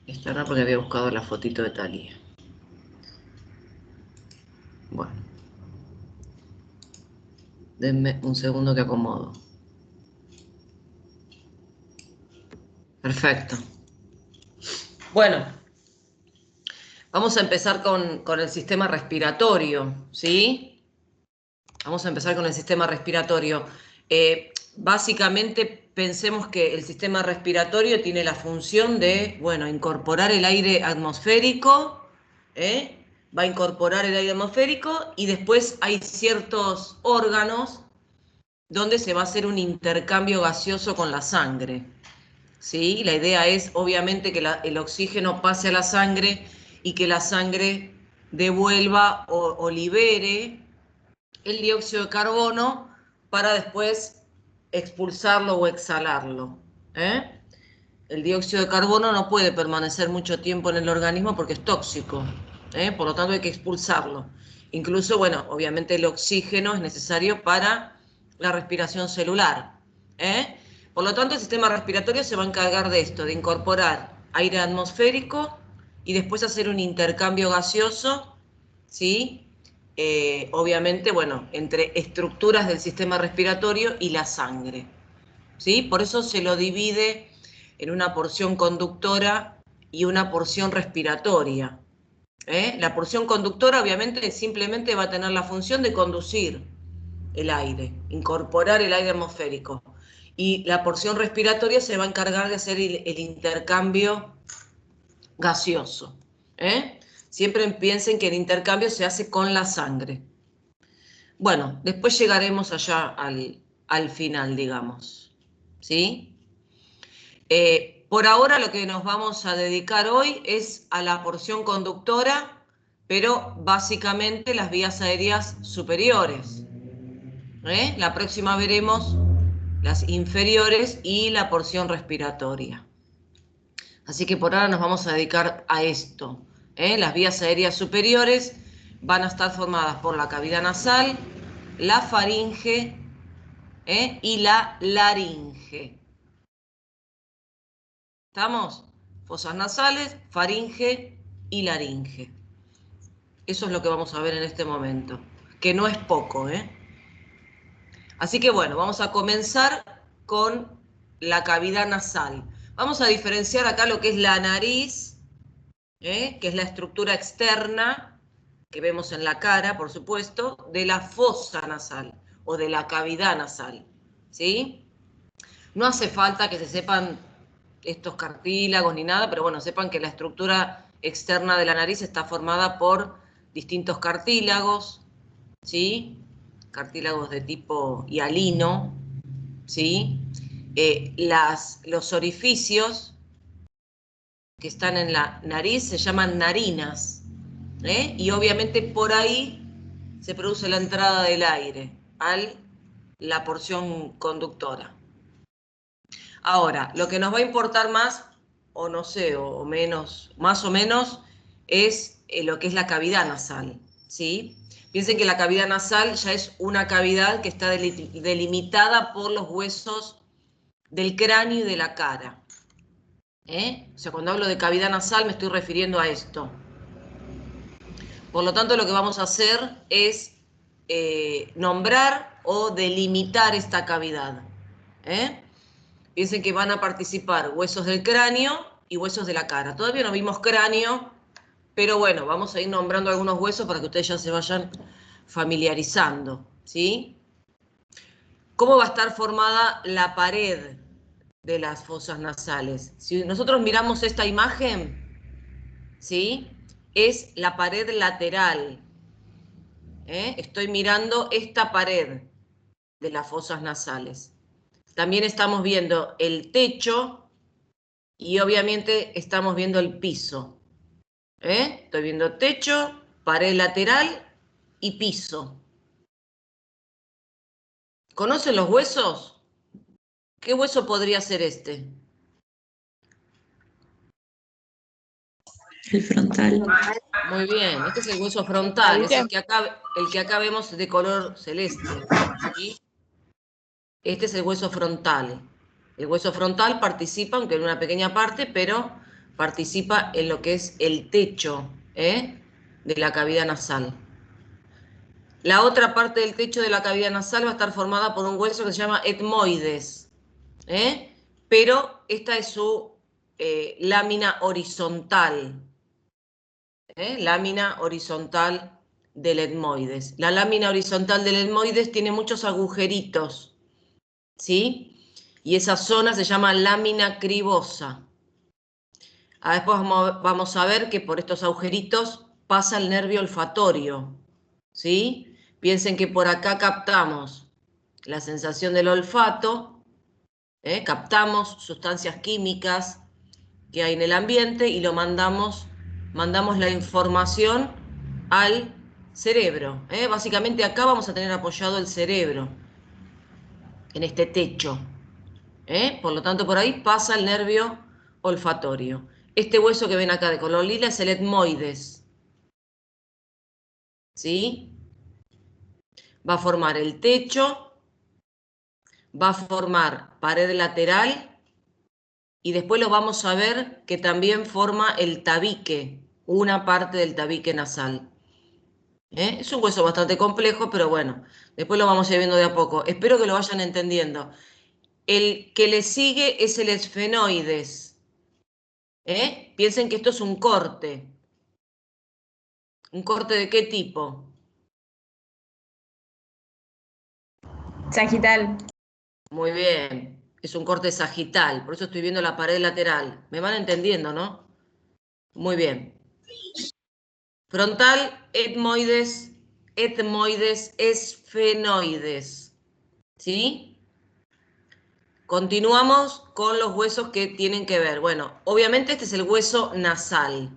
Externa porque había buscado la fotito de Talía. Bueno. Denme un segundo que acomodo. Perfecto. Bueno, vamos a empezar con el sistema respiratorio, ¿sí? Vamos a empezar con el sistema respiratorio. Básicamente pensemos que el sistema respiratorio tiene la función de, bueno, incorporar el aire atmosférico, va a incorporar el aire atmosférico y después hay ciertos órganos donde se va a hacer un intercambio gaseoso con la sangre. ¿Sí? La idea es, obviamente, que el oxígeno pase a la sangre y que la sangre devuelva o libere el dióxido de carbono para después expulsarlo o exhalarlo. El dióxido de carbono no puede permanecer mucho tiempo en el organismo porque es tóxico, por lo tanto hay que expulsarlo. Incluso, bueno, obviamente el oxígeno es necesario para la respiración celular. Por lo tanto, el sistema respiratorio se va a encargar de esto, de incorporar aire atmosférico y después hacer un intercambio gaseoso, ¿sí? Obviamente, bueno, entre estructuras del sistema respiratorio y la sangre, ¿sí? Por eso se lo divide en una porción conductora y una porción respiratoria. La porción conductora, obviamente, simplemente va a tener la función de conducir el aire, incorporar el aire atmosférico. Y la porción respiratoria se va a encargar de hacer el intercambio gaseoso. Siempre piensen que el intercambio se hace con la sangre. Bueno, después llegaremos allá al final, digamos. ¿Sí? Por ahora lo que nos vamos a dedicar hoy es a la porción conductora, pero básicamente las vías aéreas superiores. La próxima veremos las inferiores y la porción respiratoria. Así que por ahora nos vamos a dedicar a esto. Las vías aéreas superiores van a estar formadas por la cavidad nasal, la faringe y la laringe. ¿Estamos? Fosas nasales, faringe y laringe. Eso es lo que vamos a ver en este momento, que no es poco, Así que bueno, vamos a comenzar con la cavidad nasal. Vamos a diferenciar acá lo que es la nariz, que es la estructura externa que vemos en la cara, por supuesto, de la fosa nasal o de la cavidad nasal, ¿sí? No hace falta que se sepan estos cartílagos ni nada, pero bueno, sepan que la estructura externa de la nariz está formada por distintos cartílagos, ¿sí? Cartílagos de tipo hialino, ¿sí? Los orificios que están en la nariz se llaman narinas, y obviamente por ahí se produce la entrada del aire a la porción conductora. Ahora, lo que nos va a importar más, o no sé, o menos, más o menos, es lo que es la cavidad nasal, ¿sí? Piensen que la cavidad nasal ya es una cavidad que está delimitada por los huesos del cráneo y de la cara. O sea, cuando hablo de cavidad nasal me estoy refiriendo a esto. Por lo tanto, lo que vamos a hacer es nombrar o delimitar esta cavidad. Piensen que van a participar huesos del cráneo y huesos de la cara. Todavía no vimos cráneo, pero bueno, vamos a ir nombrando algunos huesos para que ustedes ya se vayan familiarizando, ¿sí? ¿Cómo va a estar formada la pared de las fosas nasales? Si nosotros miramos esta imagen, ¿sí? Es la pared lateral. Estoy mirando esta pared de las fosas nasales. También estamos viendo el techo y obviamente estamos viendo el piso. Estoy viendo techo, pared lateral y piso. ¿Conocen los huesos? ¿Qué hueso podría ser este? El frontal. Muy bien, este es el hueso frontal, es el que acá vemos de color celeste, ¿sí? Este es el hueso frontal. El hueso frontal participa, aunque en una pequeña parte, pero participa en lo que es el techo de la cavidad nasal. La otra parte del techo de la cavidad nasal va a estar formada por un hueso que se llama etmoides, pero esta es su lámina horizontal, lámina horizontal del etmoides. La lámina horizontal del etmoides tiene muchos agujeritos, ¿sí? Y esa zona se llama lámina cribosa. Después vamos a ver que por estos agujeritos pasa el nervio olfatorio, ¿sí? Piensen que por acá captamos la sensación del olfato, captamos sustancias químicas que hay en el ambiente y lo mandamos la información al cerebro. Básicamente acá vamos a tener apoyado el cerebro, en este techo. Por lo tanto, por ahí pasa el nervio olfatorio. Este hueso que ven acá de color lila es el etmoides, ¿sí? Va a formar el techo, va a formar pared lateral y después lo vamos a ver que también forma el tabique, una parte del tabique nasal. Es un hueso bastante complejo, pero bueno, después lo vamos a ir viendo de a poco. Espero que lo vayan entendiendo. El que le sigue es el esfenoides. Piensen que esto es un corte. ¿Un corte de qué tipo? Sagital. Muy bien, es un corte sagital, por eso estoy viendo la pared lateral. ¿Me van entendiendo, no? Muy bien. Frontal, etmoides, esfenoides. ¿Sí? Continuamos con los huesos que tienen que ver. Bueno, obviamente este es el hueso nasal.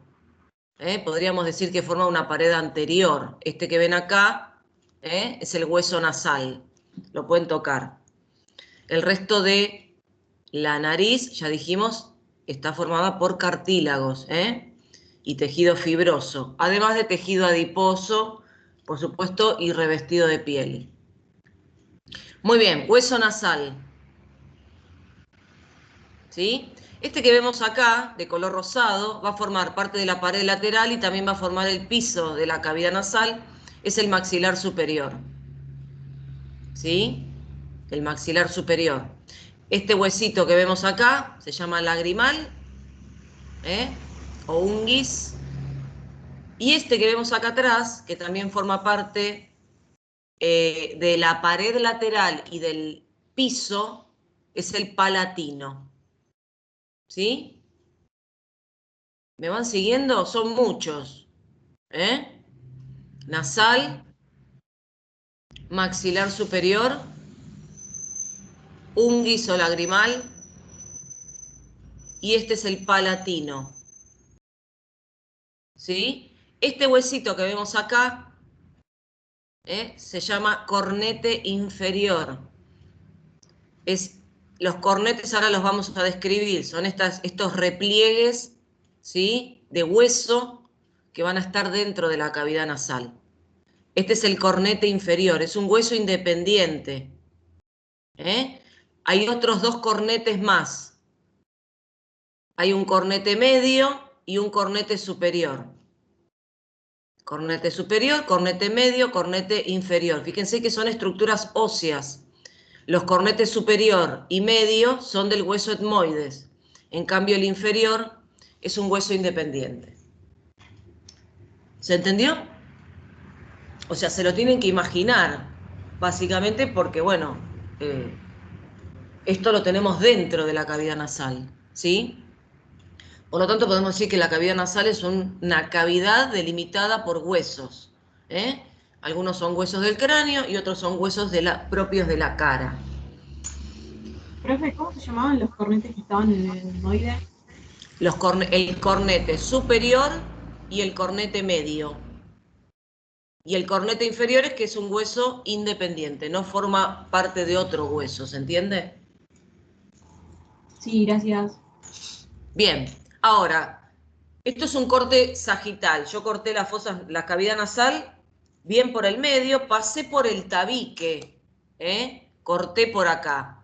Podríamos decir que forma una pared anterior. Este que ven acá es el hueso nasal. Lo pueden tocar. El resto de la nariz, ya dijimos, está formada por cartílagos y tejido fibroso, además de tejido adiposo, por supuesto, y revestido de piel. Muy bien, hueso nasal. ¿Sí? Este que vemos acá, de color rosado, va a formar parte de la pared lateral y también va a formar el piso de la cavidad nasal, es el maxilar superior. ¿Sí? El maxilar superior. Este huesito que vemos acá se llama lagrimal o unguis. Y este que vemos acá atrás, que también forma parte de la pared lateral y del piso, es el palatino. ¿Sí? ¿Me van siguiendo? Son muchos. Nasal, maxilar superior, unguis o lagrimal, y este es el palatino. ¿Sí? Este huesito que vemos acá se llama cornete inferior. Los cornetes ahora los vamos a describir, son estos repliegues, ¿sí?, de hueso que van a estar dentro de la cavidad nasal. Este es el cornete inferior, es un hueso independiente. Hay otros dos cornetes más. Hay un cornete medio y un cornete superior. Cornete superior, cornete medio, cornete inferior. Fíjense que son estructuras óseas. Los cornetes superior y medio son del hueso etmoides. En cambio, el inferior es un hueso independiente. ¿Se entendió? O sea, se lo tienen que imaginar, básicamente porque, bueno, esto lo tenemos dentro de la cavidad nasal, ¿sí? Por lo tanto, podemos decir que la cavidad nasal es una cavidad delimitada por huesos. Algunos son huesos del cráneo y otros son huesos propios de la cara. Profe, ¿cómo se llamaban los cornetes que estaban en el etmoide? El cornete superior y el cornete medio. Y el cornete inferior es que es un hueso independiente, no forma parte de otro hueso, ¿se entiende? Sí, gracias. Bien, ahora, esto es un corte sagital. Yo corté la cavidad nasal bien por el medio, pasé por el tabique, corté por acá.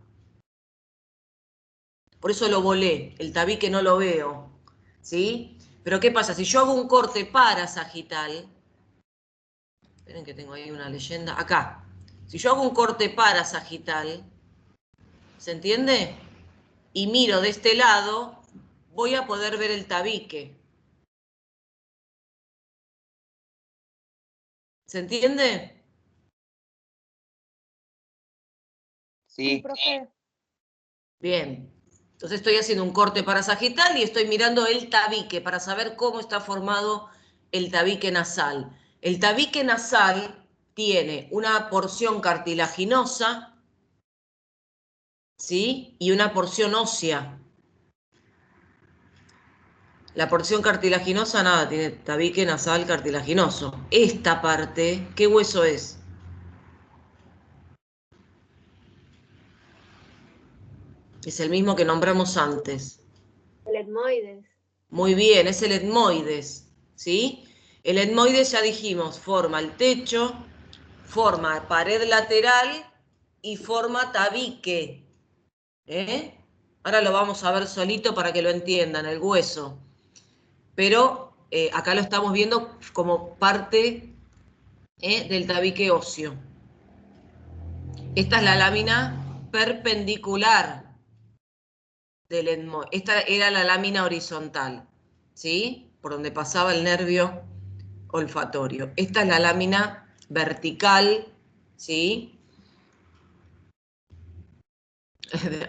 por eso lo volé, el tabique no lo veo, ¿sí? Pero ¿qué pasa? Si yo hago un corte parasagital, esperen que tengo ahí una leyenda, acá, si yo hago un corte parasagital, ¿se entiende? Y miro de este lado, voy a poder ver el tabique. ¿Se entiende? Sí, profe. Bien. Entonces estoy haciendo un corte parasagital y estoy mirando el tabique para saber cómo está formado el tabique nasal. El tabique nasal tiene una porción cartilaginosa, ¿sí? Y una porción ósea. La porción cartilaginosa, nada, tiene tabique nasal cartilaginoso. Esta parte, ¿qué hueso es? Es el mismo que nombramos antes. El etmoides. Muy bien, es el etmoides, ¿sí? El etmoides, ya dijimos, forma el techo, forma pared lateral y forma tabique. ¿Eh? Ahora lo vamos a ver solito para que lo entiendan, el hueso. Pero acá lo estamos viendo como parte del tabique óseo. Esta es la lámina perpendicular del etmoides. Esta era la lámina horizontal, ¿sí? Por donde pasaba el nervio olfatorio. Esta es la lámina vertical, ¿sí?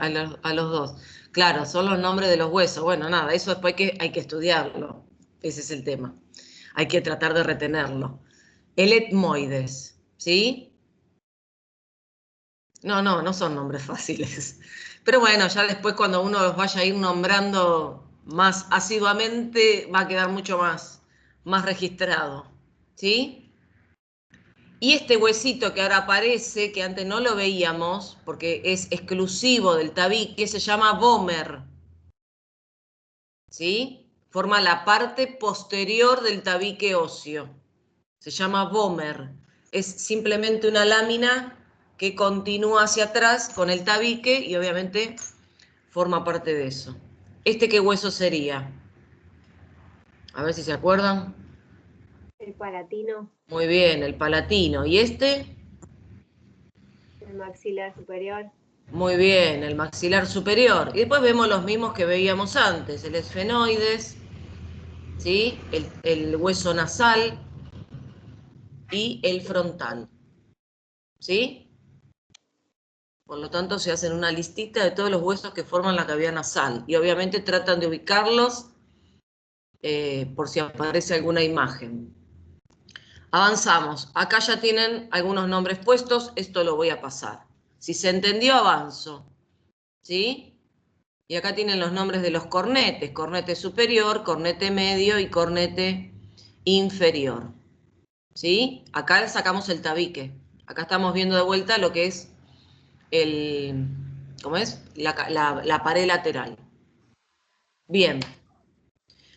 A los dos. Claro, son los nombres de los huesos. Bueno, nada, eso después hay que estudiarlo. Ese es el tema. Hay que tratar de retenerlo. El etmoides, ¿sí? No son nombres fáciles. Pero bueno, ya después cuando uno los vaya a ir nombrando más asiduamente, va a quedar mucho más registrado, ¿sí? Y este huesito que ahora aparece, que antes no lo veíamos, porque es exclusivo del tabique, se llama vómer, ¿sí? Forma la parte posterior del tabique óseo. Se llama vómer. Es simplemente una lámina que continúa hacia atrás con el tabique y obviamente forma parte de eso. ¿Este qué hueso sería? A ver si se acuerdan. El palatino. Muy bien, el palatino. ¿Y este? El maxilar superior. Muy bien, el maxilar superior. Y después vemos los mismos que veíamos antes, el esfenoides, ¿sí? El hueso nasal y el frontal, ¿sí? Por lo tanto, se hacen una listita de todos los huesos que forman la cavidad nasal y obviamente tratan de ubicarlos por si aparece alguna imagen. Avanzamos. Acá ya tienen algunos nombres puestos, esto lo voy a pasar. Si se entendió, avanzo, ¿sí? Y acá tienen los nombres de los cornetes, cornete superior, cornete medio y cornete inferior. ¿Sí? Acá sacamos el tabique. Acá estamos viendo de vuelta lo que es ¿cómo es? La pared lateral. Bien.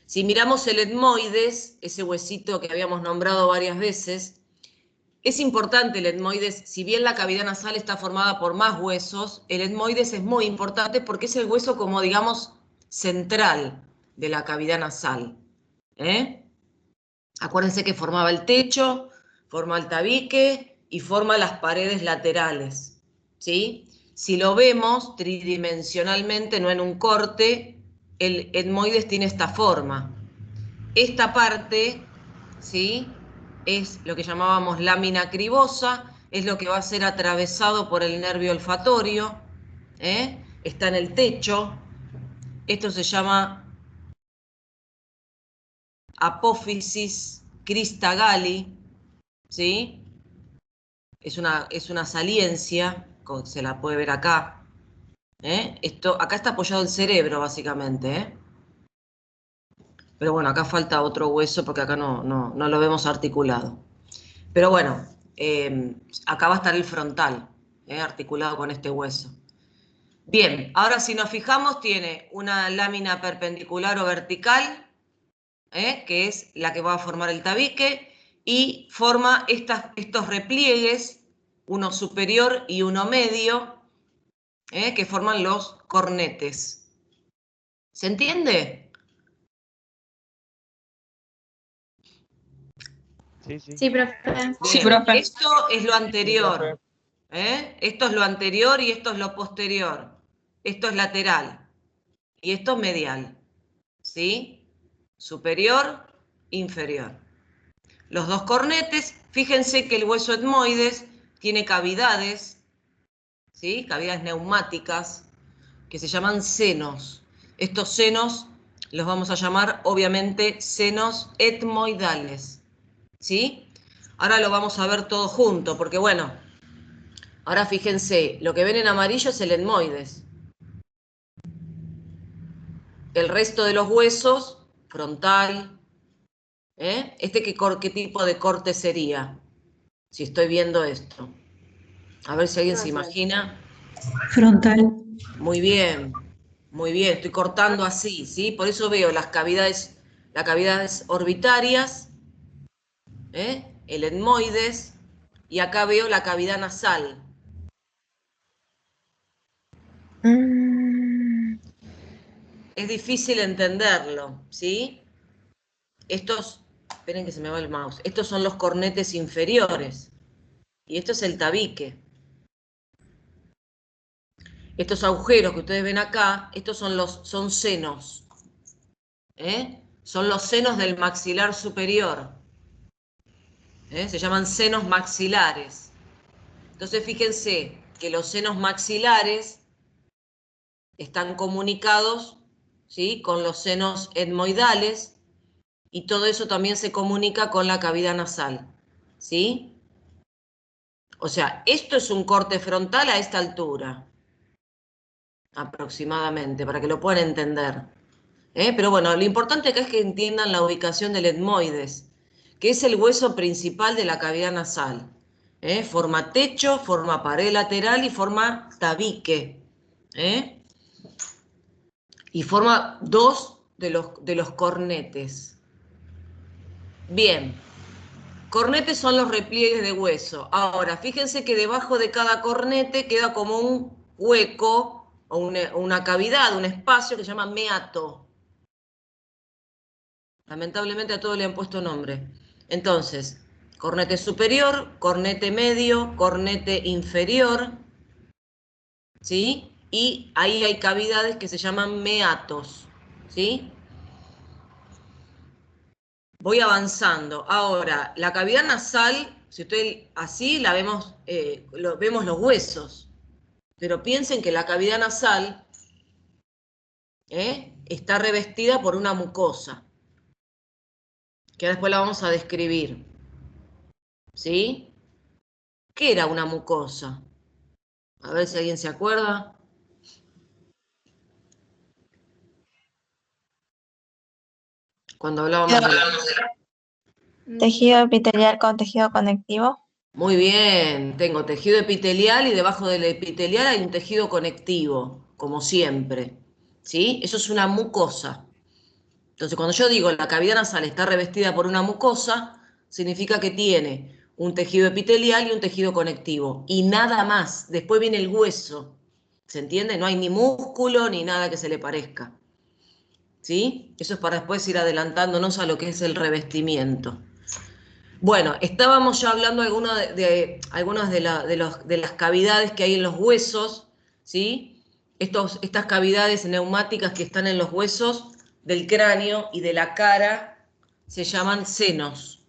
Si miramos el etmoides, ese huesito que habíamos nombrado varias veces, es importante el etmoides, si bien la cavidad nasal está formada por más huesos, el etmoides es muy importante porque es el hueso como, digamos, central de la cavidad nasal. Acuérdense que formaba el techo, forma el tabique y forma las paredes laterales, ¿sí? Si lo vemos tridimensionalmente, no en un corte, el etmoides tiene esta forma. Esta parte, ¿sí? Es lo que llamábamos lámina cribosa, es lo que va a ser atravesado por el nervio olfatorio, está en el techo. Esto se llama apófisis crista galli, ¿sí? Es una saliencia, se la puede ver acá. Acá está apoyado el cerebro, básicamente, Pero bueno, acá falta otro hueso porque acá no lo vemos articulado. Pero bueno, acá va a estar el frontal, articulado con este hueso. Bien, ahora si nos fijamos tiene una lámina perpendicular o vertical, que es la que va a formar el tabique, y forma estos repliegues, uno superior y uno medio, que forman los cornetes. ¿Se entiende? Sí, sí. Sí, profe. Bien, esto es lo anterior. Esto es lo anterior y esto es lo posterior. Esto es lateral y esto es medial. ¿Sí? Superior, inferior. Los dos cornetes, fíjense que el hueso etmoides tiene cavidades, ¿sí? Cavidades neumáticas, que se llaman senos. Estos senos los vamos a llamar, obviamente, senos etmoidales, ¿sí? Ahora lo vamos a ver todo junto, porque bueno, ahora fíjense, lo que ven en amarillo es el etmoides. El resto de los huesos, frontal, ¿qué tipo de corte sería? Si estoy viendo esto. A ver si alguien se imagina. Frontal. Muy bien, estoy cortando así, ¿sí? Por eso veo las cavidades orbitarias, el etmoides, y acá veo la cavidad nasal. Es difícil entenderlo, ¿sí? Esperen que se me va el mouse, estos son los cornetes inferiores, y esto es el tabique. Estos agujeros que ustedes ven acá, estos son senos, son los senos del maxilar superior. Se llaman senos maxilares. Entonces fíjense que los senos maxilares están comunicados, ¿sí?, con los senos etmoidales, y todo eso también se comunica con la cavidad nasal, ¿sí? O sea, esto es un corte frontal a esta altura, aproximadamente, para que lo puedan entender. Pero bueno, lo importante acá es que entiendan la ubicación del etmoides, que es el hueso principal de la cavidad nasal. Forma techo, forma pared lateral y forma tabique. Y forma dos de los cornetes. Bien, cornetes son los repliegues de hueso. Ahora, fíjense que debajo de cada cornete queda como un hueco o una cavidad, un espacio que se llama meato. Lamentablemente a todos le han puesto nombre. Entonces, cornete superior, cornete medio, cornete inferior, ¿sí? Y ahí hay cavidades que se llaman meatos, ¿sí? Voy avanzando. Ahora, la cavidad nasal, si usted así la vemos, vemos los huesos, pero piensen que la cavidad nasal está revestida por una mucosa, que ahora después la vamos a describir, ¿sí? ¿Qué era una mucosa? A ver si alguien se acuerda. Cuando hablábamos de... Tejido epitelial con tejido conectivo. Muy bien, tengo tejido epitelial y debajo del epitelial hay un tejido conectivo, como siempre, ¿sí? Eso es una mucosa. Entonces, cuando yo digo la cavidad nasal está revestida por una mucosa, significa que tiene un tejido epitelial y un tejido conectivo, y nada más. Después viene el hueso, ¿se entiende? No hay ni músculo ni nada que se le parezca, ¿sí? Eso es para después ir adelantándonos a lo que es el revestimiento. Bueno, estábamos ya hablando de algunas de las cavidades que hay en los huesos, ¿sí? Estas cavidades neumáticas que están en los huesos del cráneo y de la cara se llaman senos,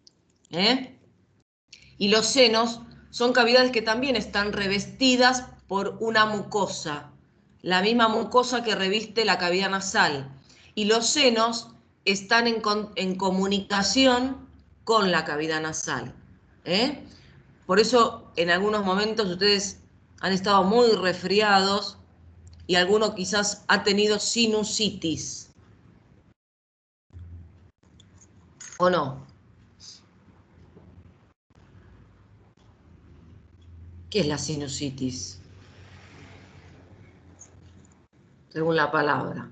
Y los senos son cavidades que también están revestidas por una mucosa, la misma mucosa que reviste la cavidad nasal. Y los senos están en comunicación con la cavidad nasal. Por eso en algunos momentos ustedes han estado muy resfriados y alguno quizás ha tenido sinusitis. ¿O no? ¿Qué es la sinusitis? Según la palabra.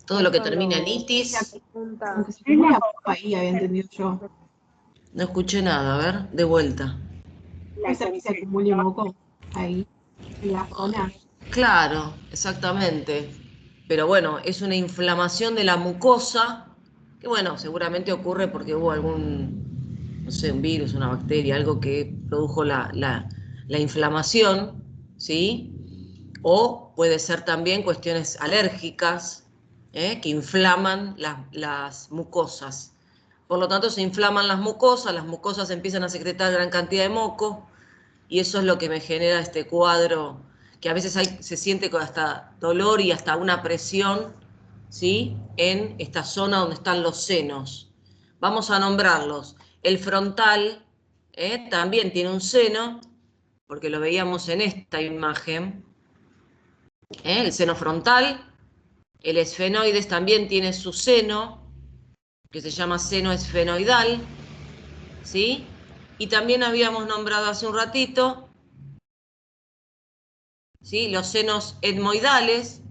Todo lo que termina en itis. Aunque se tiene la copa ahí, había entendido yo. No escuché nada, a ver, de vuelta. Puede ser que se acumule moco ahí, en la zona. Claro, exactamente. pero bueno, es una inflamación de la mucosa, que bueno, seguramente ocurre porque hubo algún, no sé, un virus, una bacteria, algo que produjo la inflamación, ¿sí? O puede ser también cuestiones alérgicas, que inflaman las mucosas. Por lo tanto, se inflaman las mucosas empiezan a secretar gran cantidad de moco, y eso es lo que me genera este cuadro, que a veces se siente con hasta dolor y hasta una presión, ¿sí? En esta zona donde están los senos. Vamos a nombrarlos. El frontal también tiene un seno, porque lo veíamos en esta imagen, el seno frontal. El esfenoides también tiene su seno, que se llama seno esfenoidal, ¿sí? Y también habíamos nombrado hace un ratito, ¿sí? Los senos etmoidales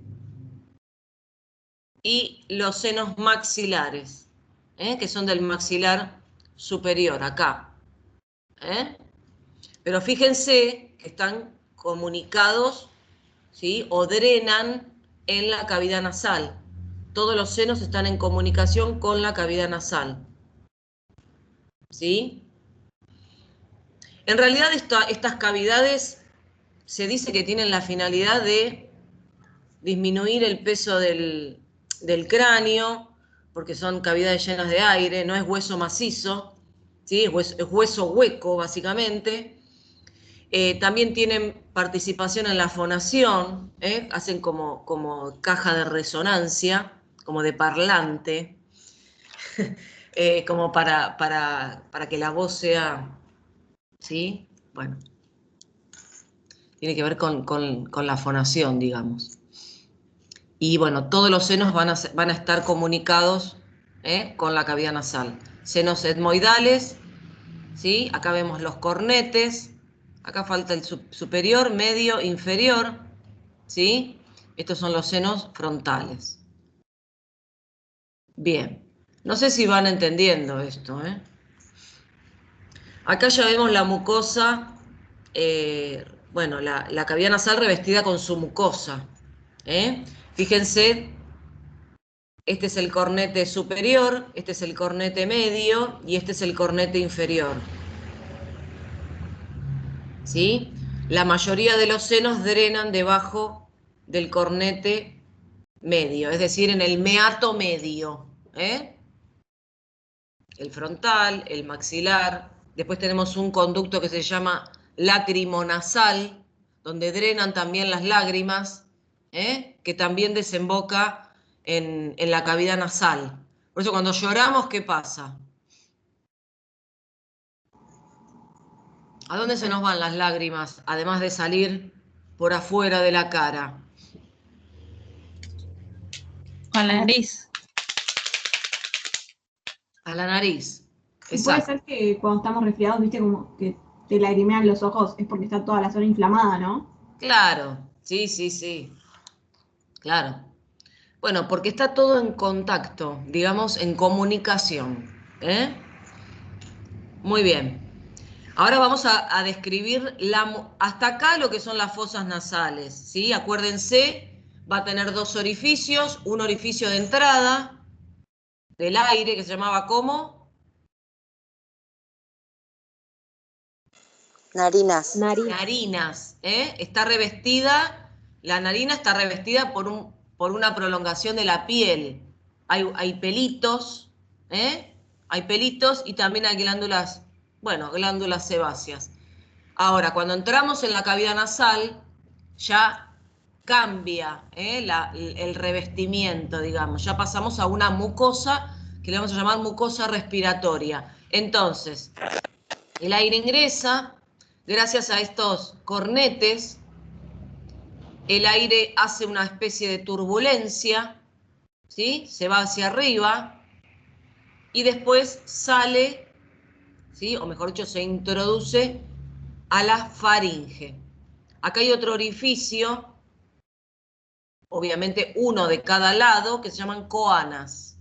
y los senos maxilares, que son del maxilar superior, acá. Pero fíjense que están comunicados, ¿sí? O drenan en la cavidad nasal. Todos los senos están en comunicación con la cavidad nasal, ¿sí? En realidad estas cavidades se dice que tienen la finalidad de disminuir el peso del cráneo, porque son cavidades llenas de aire, no es hueso macizo, ¿sí? Es hueso hueco, básicamente. También tienen participación en la fonación, hacen como caja de resonancia, como de parlante, como para que la voz sea, ¿sí? Bueno, tiene que ver con la fonación, digamos. Y bueno, todos los senos van a estar comunicados con la cavidad nasal. Senos etmoidales, ¿sí? Acá vemos los cornetes, acá falta el superior, medio, inferior, ¿sí? Estos son los senos frontales. Bien, no sé si van entendiendo esto, Acá ya vemos la mucosa, bueno, la cavidad nasal revestida con su mucosa, Fíjense, este es el cornete superior, este es el cornete medio y este es el cornete inferior, ¿sí? La mayoría de los senos drenan debajo del cornete medio, es decir, en el meato medio, el frontal, el maxilar. Después tenemos un conducto que se llama lacrimonasal, donde drenan también las lágrimas, que también desemboca en la cavidad nasal. Por eso cuando lloramos, ¿qué pasa? ¿A dónde se nos van las lágrimas, además de salir por afuera de la cara? Con la nariz. A la nariz. Y puede Exacto. ser que cuando estamos resfriados, viste, como que te lagrimean los ojos, es porque está toda la zona inflamada, ¿no? Claro, sí, sí, sí. Claro. Bueno, porque está todo en contacto, digamos, en comunicación. Muy bien. Ahora vamos a describir hasta acá lo que son las fosas nasales, ¿sí? Acuérdense, va a tener dos orificios, un orificio de entrada del aire que se llamaba ¿cómo? Narinas. Narinas, Está revestida, la narina está revestida por una prolongación de la piel. Hay pelitos, Hay pelitos y también hay glándulas, bueno, glándulas sebáceas. Ahora, cuando entramos en la cavidad nasal, ya cambia el revestimiento, digamos. Ya pasamos a una mucosa que le vamos a llamar mucosa respiratoria. Entonces, el aire ingresa, gracias a estos cornetes, el aire hace una especie de turbulencia, ¿sí? Se va hacia arriba y después sale, ¿sí? O mejor dicho, se introduce a la faringe. Acá hay otro orificio, obviamente uno de cada lado, que se llaman coanas.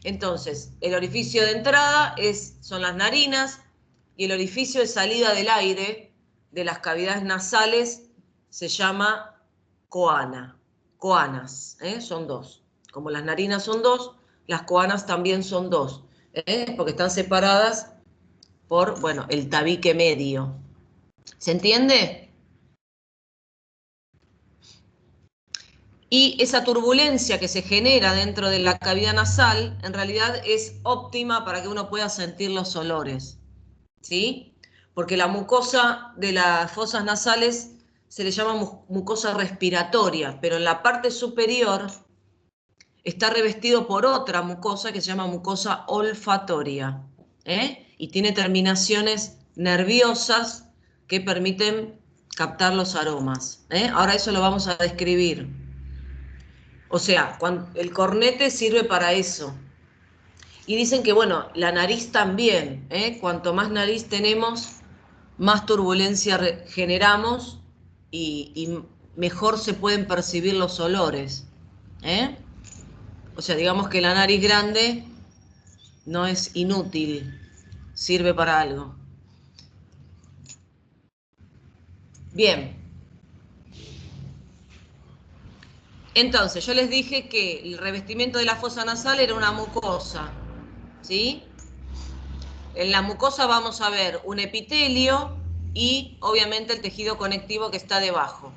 Entonces, el orificio de entrada son las narinas y el orificio de salida del aire de las cavidades nasales se llama coana. coanas, son dos. Como las narinas son dos, las coanas también son dos, porque están separadas por, bueno, el tabique medio. ¿Se entiende? Y esa turbulencia que se genera dentro de la cavidad nasal, en realidad es óptima para que uno pueda sentir los olores, ¿sí? Porque la mucosa de las fosas nasales se le llama mucosa respiratoria, pero en la parte superior está revestido por otra mucosa que se llama mucosa olfatoria, y tiene terminaciones nerviosas que permiten captar los aromas. Ahora eso lo vamos a describir. O sea, el cornete sirve para eso. Y dicen que, bueno, la nariz también, cuanto más nariz tenemos, más turbulencia generamos y mejor se pueden percibir los olores. O sea, digamos que la nariz grande no es inútil, sirve para algo. Bien. Entonces, yo les dije que el revestimiento de la fosa nasal era una mucosa, ¿sí? En la mucosa vamos a ver un epitelio y obviamente el tejido conectivo que está debajo.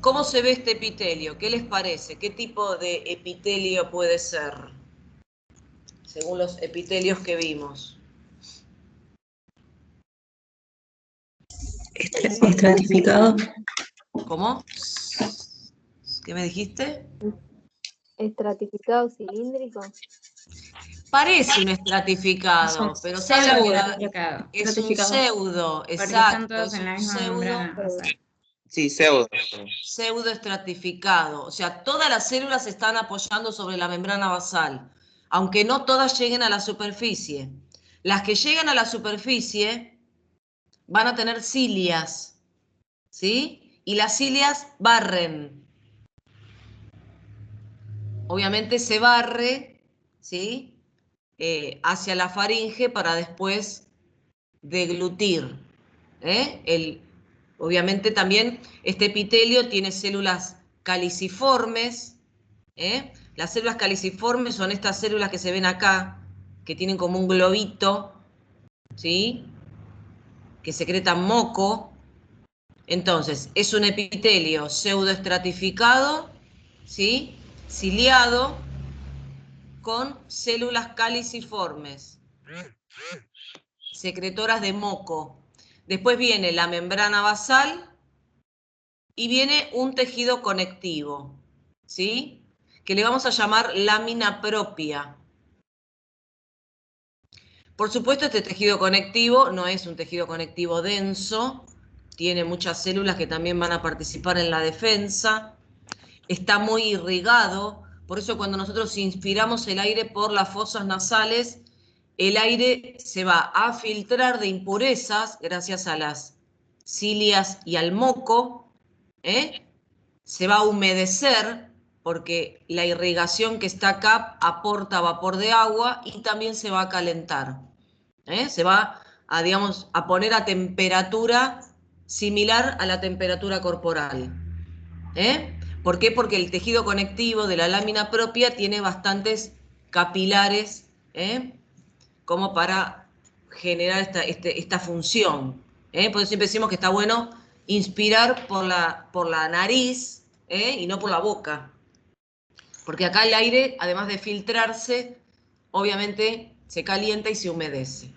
¿Cómo se ve este epitelio? ¿Qué les parece? ¿Qué tipo de epitelio puede ser? Según los epitelios que vimos. Estratificado. ¿Cómo? ¿Qué me dijiste? Estratificado cilíndrico. Parece un estratificado, pero saben que es un pseudo, exacto, es un Sí, pseudo. pseudoestratificado. O sea, todas las células se están apoyando sobre la membrana basal, aunque no todas lleguen a la superficie. Las que llegan a la superficie van a tener cilias, ¿sí? Y las cilias barren. Obviamente se barre, ¿sí? Hacia la faringe para después deglutir. Obviamente también este epitelio tiene células caliciformes. Las células caliciformes son estas células que se ven acá, que tienen como un globito, ¿sí? Que secretan moco. Entonces, es un epitelio pseudoestratificado, ¿sí? Ciliado, con células caliciformes, secretoras de moco. Después viene la membrana basal y viene un tejido conectivo, ¿sí? Que le vamos a llamar lámina propia. Por supuesto, este tejido conectivo no es un tejido conectivo denso, tiene muchas células que también van a participar en la defensa, está muy irrigado, por eso cuando nosotros inspiramos el aire por las fosas nasales, el aire se va a filtrar de impurezas gracias a las cilias y al moco, se va a humedecer porque la irrigación que está acá aporta vapor de agua y también se va a calentar. Se va a, digamos, a poner a temperatura similar a la temperatura corporal. ¿Por qué? Porque el tejido conectivo de la lámina propia tiene bastantes capilares, como para generar esta función. Por eso siempre decimos que está bueno inspirar por la nariz, y no por la boca. Porque acá el aire, además de filtrarse, obviamente se calienta y se humedece.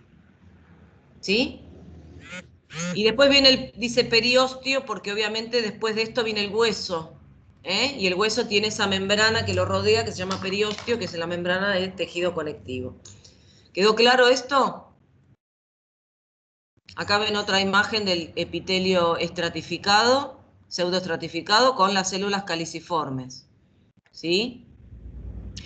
¿Sí? Y después viene dice periósteo, porque obviamente después de esto viene el hueso. Y el hueso tiene esa membrana que lo rodea, que se llama periósteo, que es la membrana del tejido conectivo. ¿Quedó claro esto? Acá ven otra imagen del epitelio estratificado, pseudoestratificado, con las células caliciformes. ¿Sí?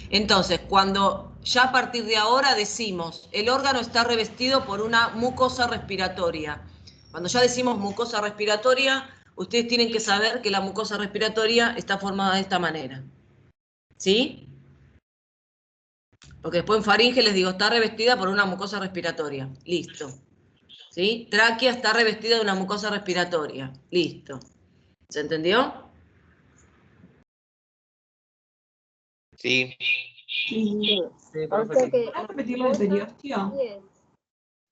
Entonces, cuando ya a partir de ahora decimos, el órgano está revestido por una mucosa respiratoria. Cuando ya decimos mucosa respiratoria, ustedes tienen que saber que la mucosa respiratoria está formada de esta manera. ¿Sí? Porque después en faringe les digo, está revestida por una mucosa respiratoria. Listo. ¿Sí? Tráquea está revestida de una mucosa respiratoria. Listo. ¿Se entendió? Sí. Sí. Sí, O profe, sea sí. que ¿Puedes repetir lo del periósteo? 10.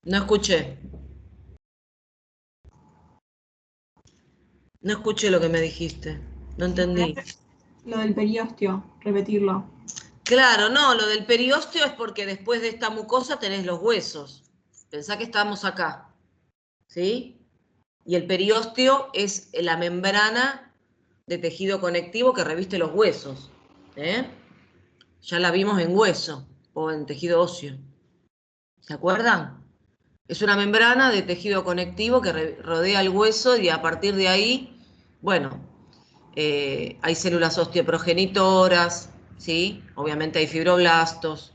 No escuché. No escuché lo que me dijiste. No entendí. Lo del periósteo, repetirlo. Claro, no, lo del periósteo es porque después de esta mucosa tenés los huesos. Pensá que estamos acá, ¿sí? Y el periósteo es la membrana de tejido conectivo que reviste los huesos, ¿eh? Ya la vimos en hueso o en tejido óseo. ¿Se acuerdan? Es una membrana de tejido conectivo que rodea el hueso y a partir de ahí, bueno, hay células osteoprogenitoras, ¿sí? Obviamente hay fibroblastos,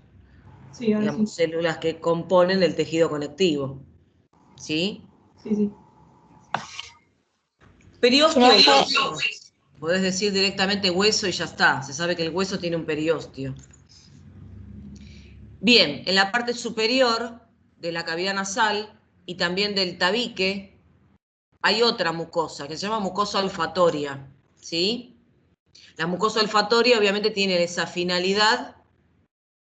Sí, ahora digamos, sí. células que componen el tejido conectivo, ¿sí? Sí, sí. Periósteo o hueso. Podés decir directamente hueso y ya está. Se sabe que el hueso tiene un periósteo. Bien, en la parte superior de la cavidad nasal y también del tabique hay otra mucosa que se llama mucosa olfatoria, ¿sí? La mucosa olfatoria obviamente tiene esa finalidad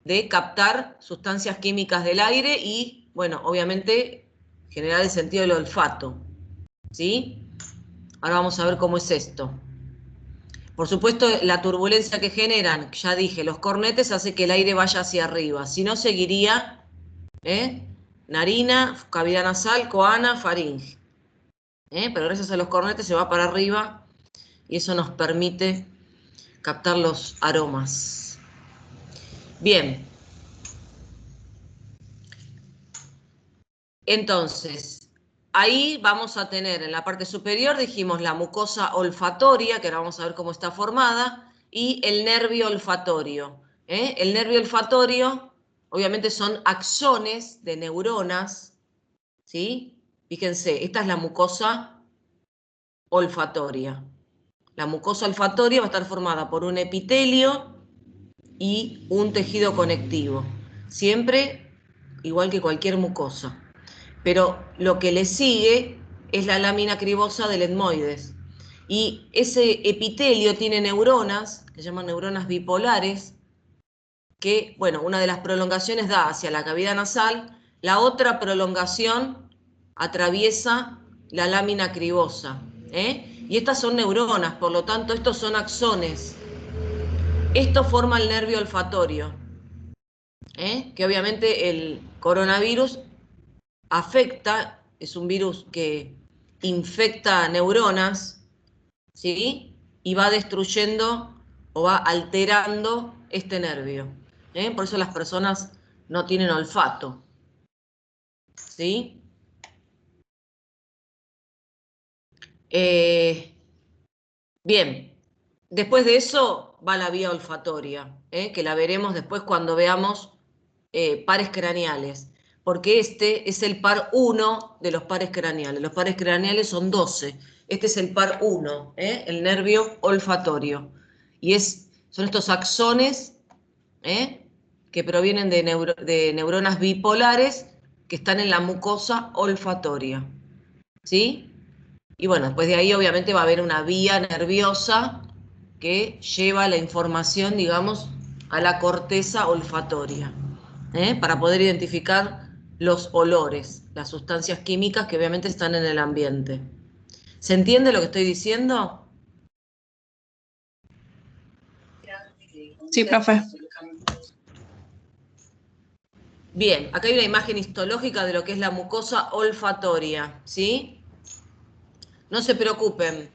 de captar sustancias químicas del aire y, bueno, obviamente generar el sentido del olfato, ¿sí? Ahora vamos a ver cómo es esto. Por supuesto, la turbulencia que generan, ya dije, los cornetes hace que el aire vaya hacia arriba. Si no, seguiría narina, cavidad nasal, coana, faringe. Pero gracias a los cornetes se va para arriba y eso nos permite captar los aromas. Bien. Entonces, ahí vamos a tener en la parte superior, dijimos, la mucosa olfatoria, que ahora vamos a ver cómo está formada, y el nervio olfatorio. El nervio olfatorio, obviamente, son axones de neuronas, ¿sí? Fíjense, esta es la mucosa olfatoria. La mucosa olfatoria va a estar formada por un epitelio y un tejido conectivo, siempre igual que cualquier mucosa. Pero lo que le sigue es la lámina cribosa del etmoides. Y ese epitelio tiene neuronas, que se llaman neuronas bipolares, que, bueno, una de las prolongaciones da hacia la cavidad nasal, la otra prolongación atraviesa la lámina cribosa. Y estas son neuronas, por lo tanto, estos son axones. Esto forma el nervio olfatorio, que obviamente el coronavirus afecta, es un virus que infecta neuronas, ¿sí? Y va destruyendo o va alterando este nervio. Por eso las personas no tienen olfato, ¿sí? Bien, después de eso va la vía olfatoria, que la veremos después cuando veamos pares craneales, porque este es el par 1 de los pares craneales. Los pares craneales son 12. Este es el par 1, el nervio olfatorio. Y son estos axones que provienen de neuronas bipolares que están en la mucosa olfatoria. ¿Sí? Y bueno, después de ahí obviamente va a haber una vía nerviosa que lleva la información, digamos, a la corteza olfatoria, para poder identificar los olores, las sustancias químicas que obviamente están en el ambiente. ¿Se entiende lo que estoy diciendo? Sí, profe. Bien, acá hay una imagen histológica de lo que es la mucosa olfatoria, ¿sí? No se preocupen,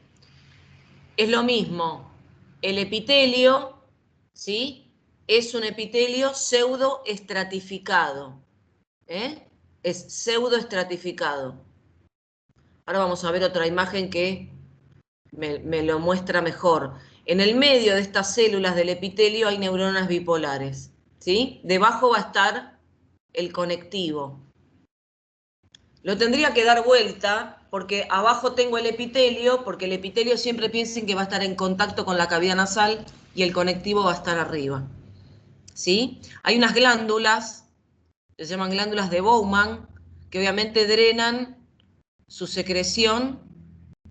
es lo mismo. El epitelio, ¿sí? Es un epitelio pseudoestratificado. Es pseudoestratificado. Ahora vamos a ver otra imagen que me lo muestra mejor. En el medio de estas células del epitelio hay neuronas bipolares, ¿sí? Debajo va a estar el conectivo. Lo tendría que dar vuelta porque abajo tengo el epitelio, porque el epitelio siempre piensen que va a estar en contacto con la cavidad nasal y el conectivo va a estar arriba, ¿sí? Hay unas glándulas, se llaman glándulas de Bowman, que obviamente drenan su secreción,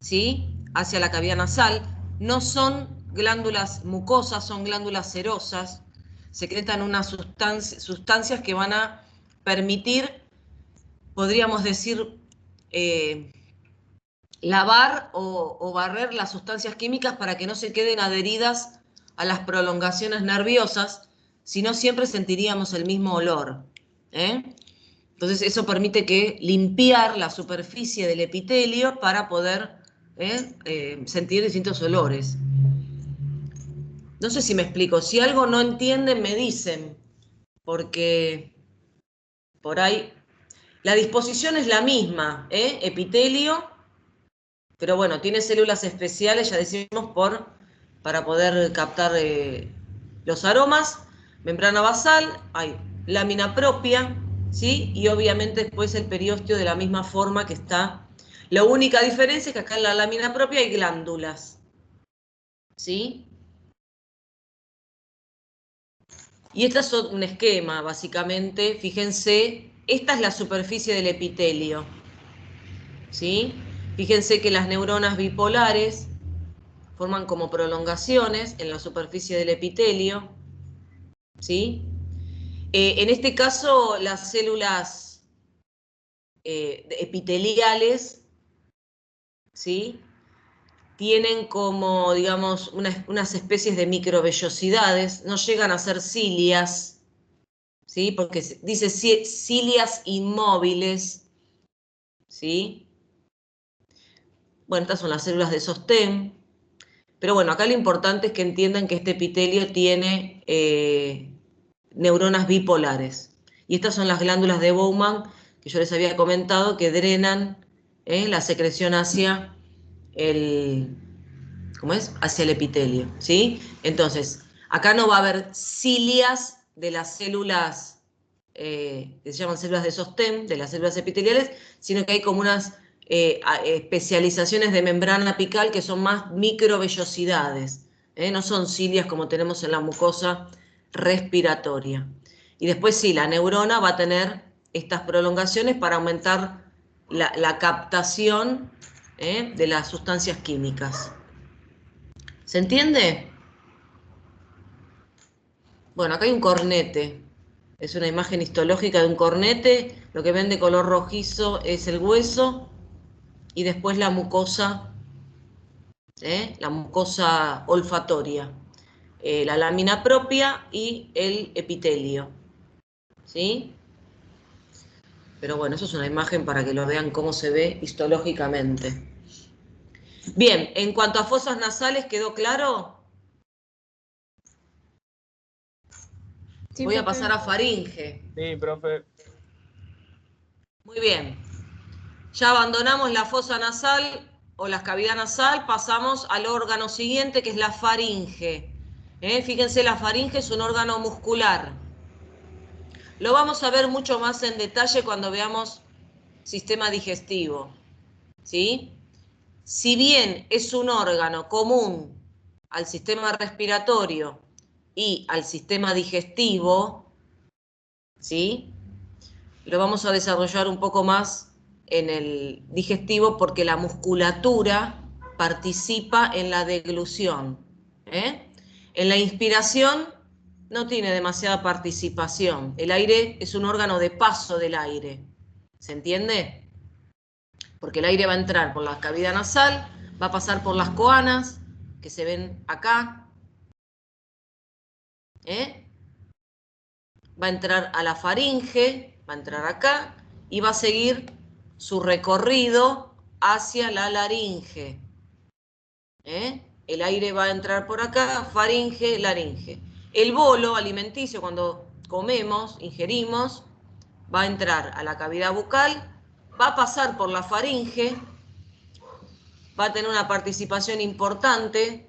¿sí? Hacia la cavidad nasal. No son glándulas mucosas, son glándulas serosas, secretan unas sustancias que van a permitir, podríamos decir, lavar o barrer las sustancias químicas para que no se queden adheridas a las prolongaciones nerviosas, si no siempre sentiríamos el mismo olor. Entonces eso permite que limpiar la superficie del epitelio para poder sentir distintos olores. No sé si me explico. Si algo no entienden, me dicen, porque por ahí la disposición es la misma, epitelio, pero bueno, tiene células especiales, ya decimos, para poder captar los aromas. Membrana basal, hay lámina propia, ¿sí? Y obviamente después el periósteo de la misma forma que está. La única diferencia es que acá en la lámina propia hay glándulas, ¿sí? Y este es un esquema, básicamente. Fíjense, esta es la superficie del epitelio, ¿sí? Fíjense que las neuronas bipolares forman como prolongaciones en la superficie del epitelio, ¿sí? En este caso, las células epiteliales, ¿sí? Tienen como, digamos, unas especies de microvellosidades, no llegan a ser cilias, ¿sí? Porque dice cilias inmóviles, ¿sí? Bueno, estas son las células de sostén. Pero bueno, acá lo importante es que entiendan que este epitelio tiene neuronas bipolares. Y estas son las glándulas de Bowman, que yo les había comentado, que drenan la secreción hacia el, hacia el epitelio, ¿sí? Entonces, acá no va a haber cilias de las células, que se llaman células de sostén, de las células epiteliales, sino que hay como unas especializaciones de membrana apical que son más microvellosidades, no son cilias como tenemos en la mucosa respiratoria. Y después sí, la neurona va a tener estas prolongaciones para aumentar la captación de las sustancias químicas. ¿Se entiende? Bueno, acá hay un cornete. Es una imagen histológica de un cornete. Lo que ven de color rojizo es el hueso y después la mucosa olfatoria. La lámina propia y el epitelio. ¿Sí? Pero bueno, eso es una imagen para que lo vean cómo se ve histológicamente. Bien, en cuanto a fosas nasales, ¿quedó claro? Sí, Voy a profe. pasar a faringe. Sí, profe. Muy bien. Ya abandonamos la fosa nasal o la cavidad nasal, pasamos al órgano siguiente que es la faringe. Fíjense, la faringe es un órgano muscular. Lo vamos a ver mucho más en detalle cuando veamos sistema digestivo, ¿sí? Si bien es un órgano común al sistema respiratorio y al sistema digestivo, ¿sí? Lo vamos a desarrollar un poco más en el digestivo porque la musculatura participa en la deglución. En la inspiración no tiene demasiada participación. El aire es un órgano de paso del aire. ¿Se entiende? Porque el aire va a entrar por la cavidad nasal, va a pasar por las coanas, que se ven acá. Va a entrar a la faringe, va a entrar acá y va a seguir su recorrido hacia la laringe. El aire va a entrar por acá, faringe, laringe. El bolo alimenticio, cuando comemos, ingerimos, va a entrar a la cavidad bucal, va a pasar por la faringe, va a tener una participación importante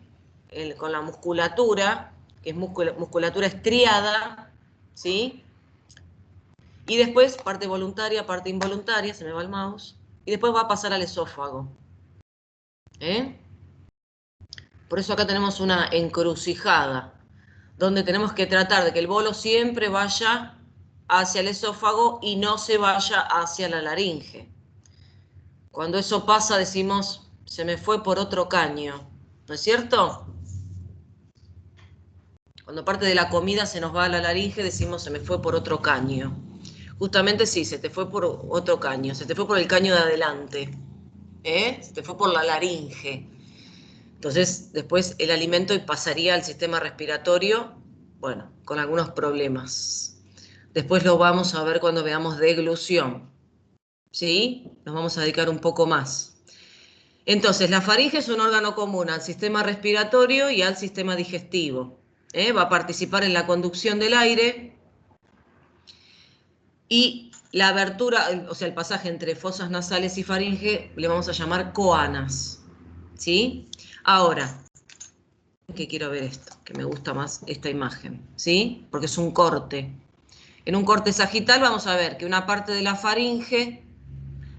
con la musculatura, que es musculatura estriada, ¿sí? Y después, parte voluntaria, parte involuntaria, se me va el mouse, y después va a pasar al esófago. Por eso acá tenemos una encrucijada, donde tenemos que tratar de que el bolo siempre vaya hacia el esófago y no se vaya hacia la laringe. Cuando eso pasa decimos, se me fue por otro caño, ¿no es cierto? Cuando parte de la comida se nos va a la laringe, decimos se me fue por otro caño. Justamente sí, se te fue por otro caño, se te fue por el caño de adelante, se te fue por la laringe. Entonces, después el alimento pasaría al sistema respiratorio, bueno, con algunos problemas. Después lo vamos a ver cuando veamos deglución, ¿sí? Nos vamos a dedicar un poco más. Entonces, la faringe es un órgano común al sistema respiratorio y al sistema digestivo. Va a participar en la conducción del aire y la abertura, o sea, el pasaje entre fosas nasales y faringe le vamos a llamar coanas, ¿sí? Ahora, que quiero ver esto, que me gusta más esta imagen, ¿sí? Porque es un corte. En un corte sagital vamos a ver que una parte de la faringe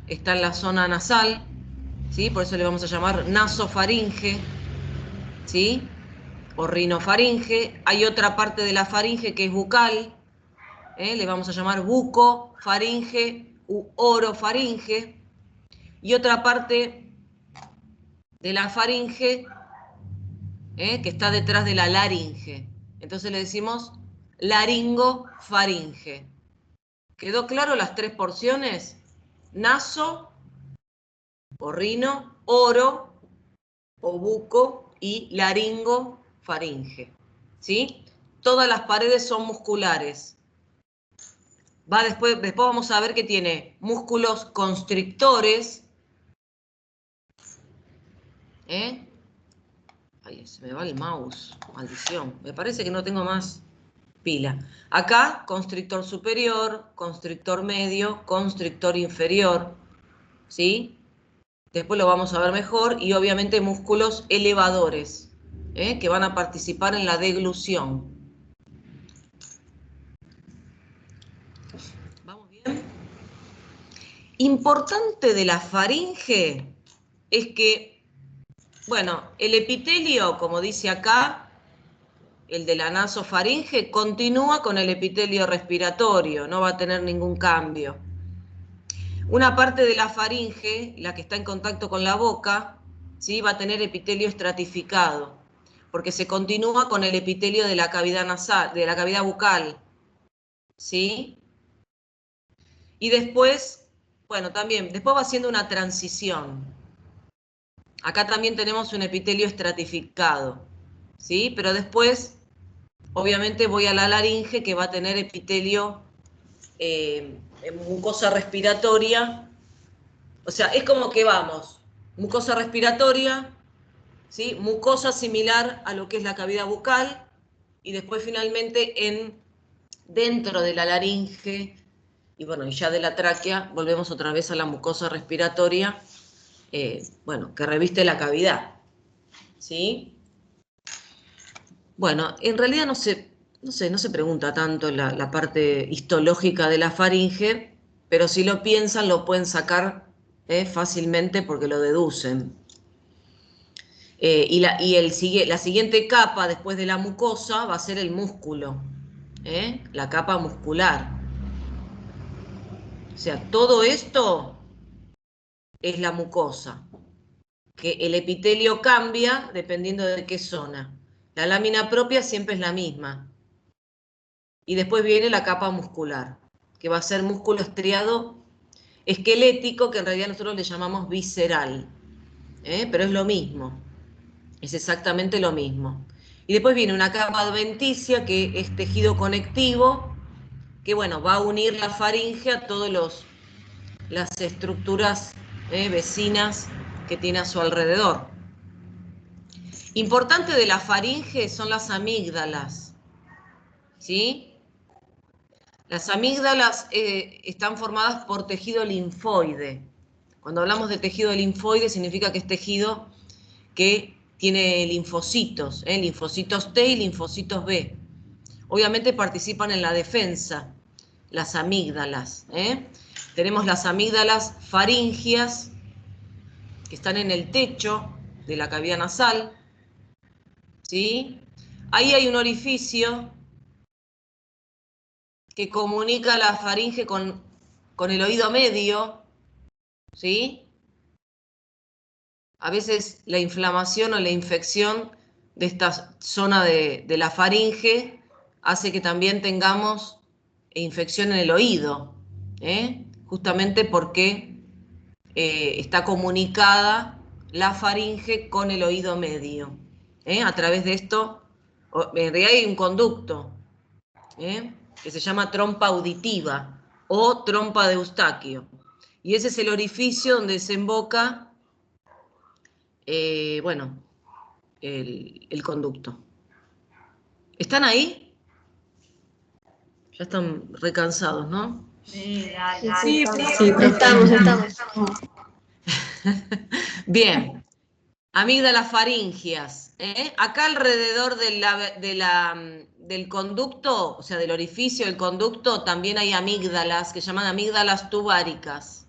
está en la zona nasal, ¿sí? Por eso le vamos a llamar nasofaringe, ¿sí? O rinofaringe. Hay otra parte de la faringe que es bucal, le vamos a llamar bucofaringe u orofaringe. Y otra parte de la faringe que está detrás de la laringe. Entonces le decimos laringofaringe. ¿Quedó claro las tres porciones? Naso, o rino, oro, o buco, y laringofaringe. ¿Sí? Todas las paredes son musculares. Después vamos a ver que tiene músculos constrictores. Ay, se me va el mouse, maldición. Me parece que no tengo más pila. Acá, constrictor superior, constrictor medio, constrictor inferior, ¿sí? Después lo vamos a ver mejor. Y obviamente músculos elevadores, que van a participar en la deglución. ¿Vamos bien? Importante de la faringe es que, bueno, el epitelio, como dice acá, el de la nasofaringe, continúa con el epitelio respiratorio, no va a tener ningún cambio. Una parte de la faringe, la que está en contacto con la boca, ¿sí? Va a tener epitelio estratificado, porque se continúa con el epitelio de la cavidad nasal, de la cavidad bucal, ¿sí? Y después, bueno, también, después va haciendo una transición. Acá también tenemos un epitelio estratificado, ¿sí? Pero después, obviamente, voy a la laringe, que va a tener epitelio en mucosa respiratoria. O sea, es como que vamos, mucosa respiratoria, ¿sí? Mucosa similar a lo que es la cavidad bucal, y después finalmente dentro de la laringe, y bueno, y ya de la tráquea, volvemos otra vez a la mucosa respiratoria, bueno, que reviste la cavidad, ¿sí? Bueno, en realidad no se pregunta tanto la parte histológica de la faringe, pero si lo piensan lo pueden sacar fácilmente porque lo deducen. La siguiente capa después de la mucosa va a ser el músculo, la capa muscular. O sea, todo esto es la mucosa, que el epitelio cambia dependiendo de qué zona. La lámina propia siempre es la misma. Y después viene la capa muscular, que va a ser músculo estriado esquelético, que en realidad nosotros le llamamos visceral. Pero es lo mismo, es exactamente lo mismo. Y después viene una capa adventicia, que es tejido conectivo, que bueno, va a unir la faringe a todas las estructuras vecinas que tiene a su alrededor. Importante de la faringe son las amígdalas, ¿sí? Las amígdalas están formadas por tejido linfoide. Cuando hablamos de tejido linfoide significa que es tejido que tiene linfocitos, linfocitos T y linfocitos B. Obviamente participan en la defensa, las amígdalas. Tenemos las amígdalas faringias, que están en el techo de la cavidad nasal, ¿sí? Ahí hay un orificio que comunica la faringe con el oído medio, ¿sí? A veces la inflamación o la infección de esta zona de la faringe hace que también tengamos infección en el oído, justamente porque está comunicada la faringe con el oído medio. A través de esto, en realidad hay un conducto que se llama trompa auditiva o trompa de Eustaquio. Y ese es el orificio donde desemboca, bueno, el conducto. ¿Están ahí? Ya están recansados, ¿no? Sí, Sí, Estamos. Bien. Amígdalas faringias. Acá alrededor del conducto, o sea, del orificio del conducto, también hay amígdalas que llaman amígdalas tubáricas.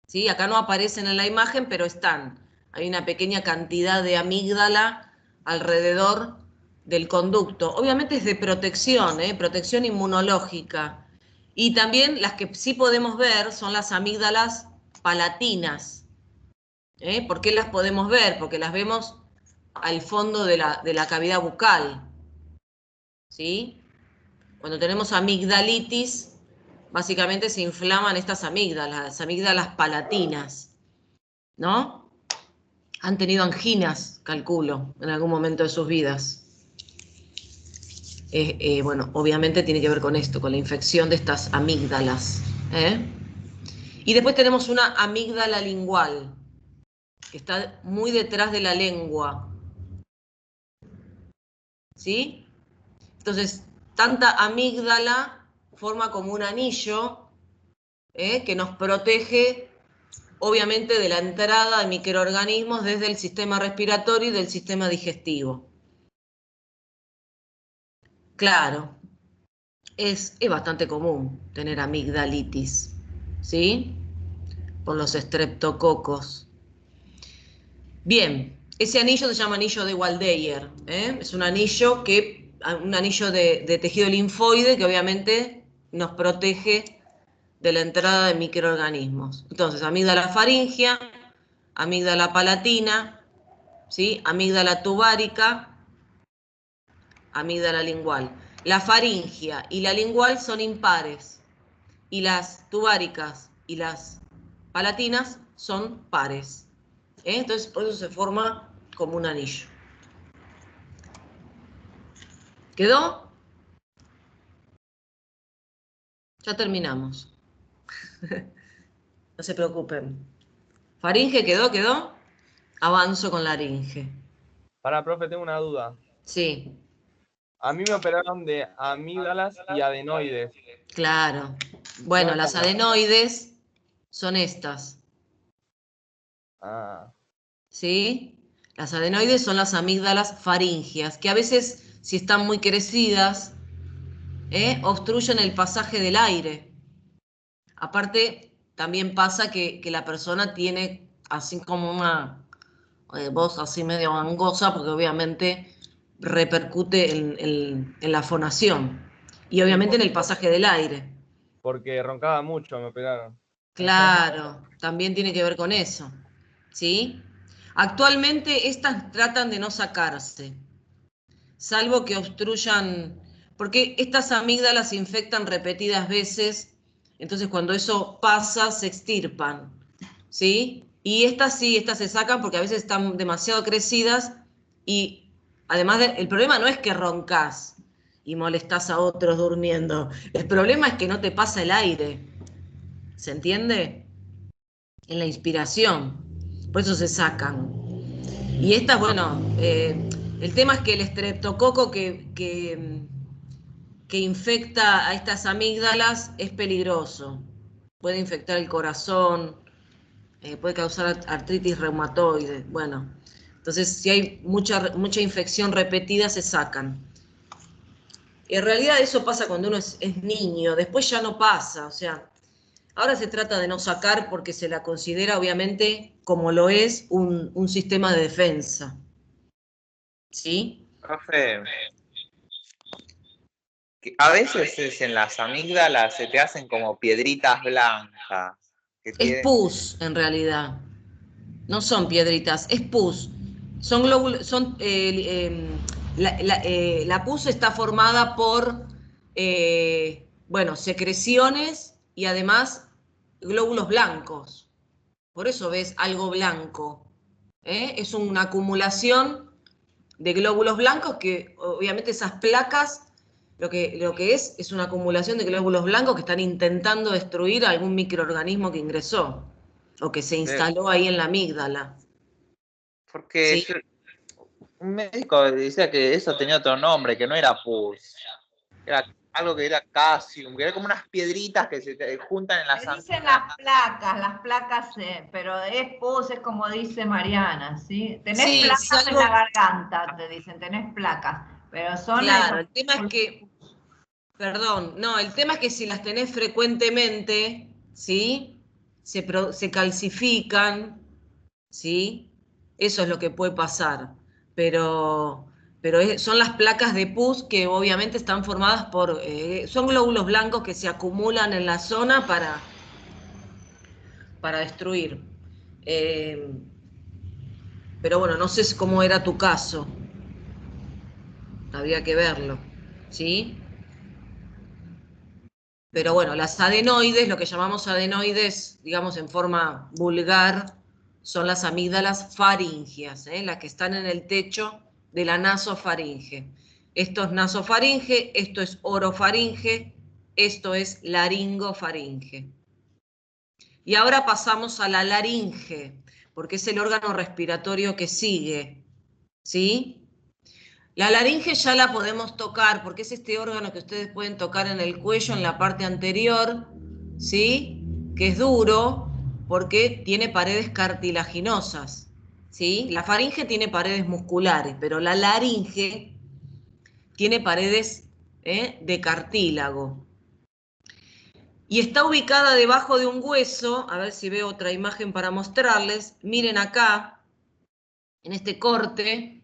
¿Sí? Acá no aparecen en la imagen, pero están. Hay una pequeña cantidad de amígdala alrededor del conducto. Obviamente es de protección, protección inmunológica. Y también las que sí podemos ver son las amígdalas palatinas. ¿Por qué las podemos ver? Porque las vemos al fondo de la cavidad bucal. ¿Sí? Cuando tenemos amigdalitis, básicamente se inflaman estas amígdalas, las amígdalas palatinas, ¿no? Han tenido anginas, calculo, en algún momento de sus vidas. Bueno, obviamente tiene que ver con esto, con la infección de estas amígdalas. Y después tenemos una amígdala lingual, que está muy detrás de la lengua. ¿Sí? Entonces, tanta amígdala forma como un anillo que nos protege, obviamente, de la entrada de microorganismos desde el sistema respiratorio y del sistema digestivo. Claro, es bastante común tener amigdalitis, ¿sí? Por los estreptococos. Bien, ese anillo se llama anillo de Waldeyer. Es un anillo de tejido linfoide que obviamente nos protege de la entrada de microorganismos. Entonces, amígdala faringea, amígdala palatina, ¿sí? Amígdala tubárica, amígdala lingual. La faringea y la lingual son impares y las tubáricas y las palatinas son pares. Entonces, por eso se forma como un anillo. ¿Quedó? Ya terminamos. No se preocupen. ¿Faringe quedó? Avanzo con laringe. Para, profe, tengo una duda. Sí, A mí me operaron de amígdalas y adenoides. claro. Bueno, No las es- adenoides son estas, Ah, ¿sí? Las adenoides son las amígdalas faringias, que a veces, si están muy crecidas, obstruyen el pasaje del aire. Aparte, también pasa que la persona tiene así como una voz así medio gangosa, porque obviamente repercute en la fonación y obviamente en el pasaje del aire. porque roncaba mucho, me operaron. Claro, también tiene que ver con eso, ¿sí? Actualmente estas tratan de no sacarse, salvo que obstruyan, porque estas amígdalas se infectan repetidas veces, entonces cuando eso pasa se extirpan, ¿sí? Y estas sí, estas se sacan porque a veces están demasiado crecidas y además el problema no es que roncas y molestás a otros durmiendo, el problema es que no te pasa el aire, ¿se entiende? En la inspiración, por eso se sacan. Y estas, bueno, el tema es que el estreptococo que infecta a estas amígdalas es peligroso. Puede infectar el corazón, puede causar artritis reumatoide. Bueno, entonces si hay mucha infección repetida, se sacan. En realidad eso pasa cuando uno es niño, después ya no pasa, o sea, ahora se trata de no sacar porque se la considera, obviamente, como lo es, un sistema de defensa. ¿Sí? Profe, a veces en las amígdalas se te hacen como piedritas blancas. Que Es tienen... pus, en realidad. No son piedritas, es pus. Son glóbulos, la pus está formada por, bueno, secreciones y además glóbulos blancos. Por eso ves algo blanco. Es una acumulación de glóbulos blancos que obviamente esas placas, lo que es una acumulación de glóbulos blancos que están intentando destruir algún microorganismo que ingresó o que se instaló ahí en la amígdala. Porque ¿Sí? un médico decía que eso tenía otro nombre, que no era pus. Era algo que era calcium, que era como unas piedritas que se juntan en las Se dicen amígdalas. las placas, pero es pus, es como dice Mariana, ¿sí? Tenés Sí, placas salvo- en la garganta, te dicen, tenés placas, pero son Claro, esos- el tema es que, perdón, no, el tema es que si las tenés frecuentemente, ¿sí? Se calcifican, ¿sí? Eso es lo que puede pasar. Pero son las placas de pus que obviamente están formadas por, son glóbulos blancos que se acumulan en la zona para destruir. Pero bueno, no sé cómo era tu caso. Habría que verlo, ¿sí? Pero bueno, las adenoides, lo que llamamos adenoides, digamos en forma vulgar, son las amígdalas faríngeas, las que están en el techo de la nasofaringe. Esto es nasofaringe, esto es orofaringe, esto es laringofaringe. Y ahora pasamos a la laringe, porque es el órgano respiratorio que sigue, ¿sí? La laringe ya la podemos tocar, porque es este órgano que ustedes pueden tocar en el cuello, en la parte anterior, ¿sí? Que es duro, porque tiene paredes cartilaginosas, ¿sí? La faringe tiene paredes musculares, pero la laringe tiene paredes de cartílago. Y está ubicada debajo de un hueso, a ver si veo otra imagen para mostrarles. Miren acá, en este corte,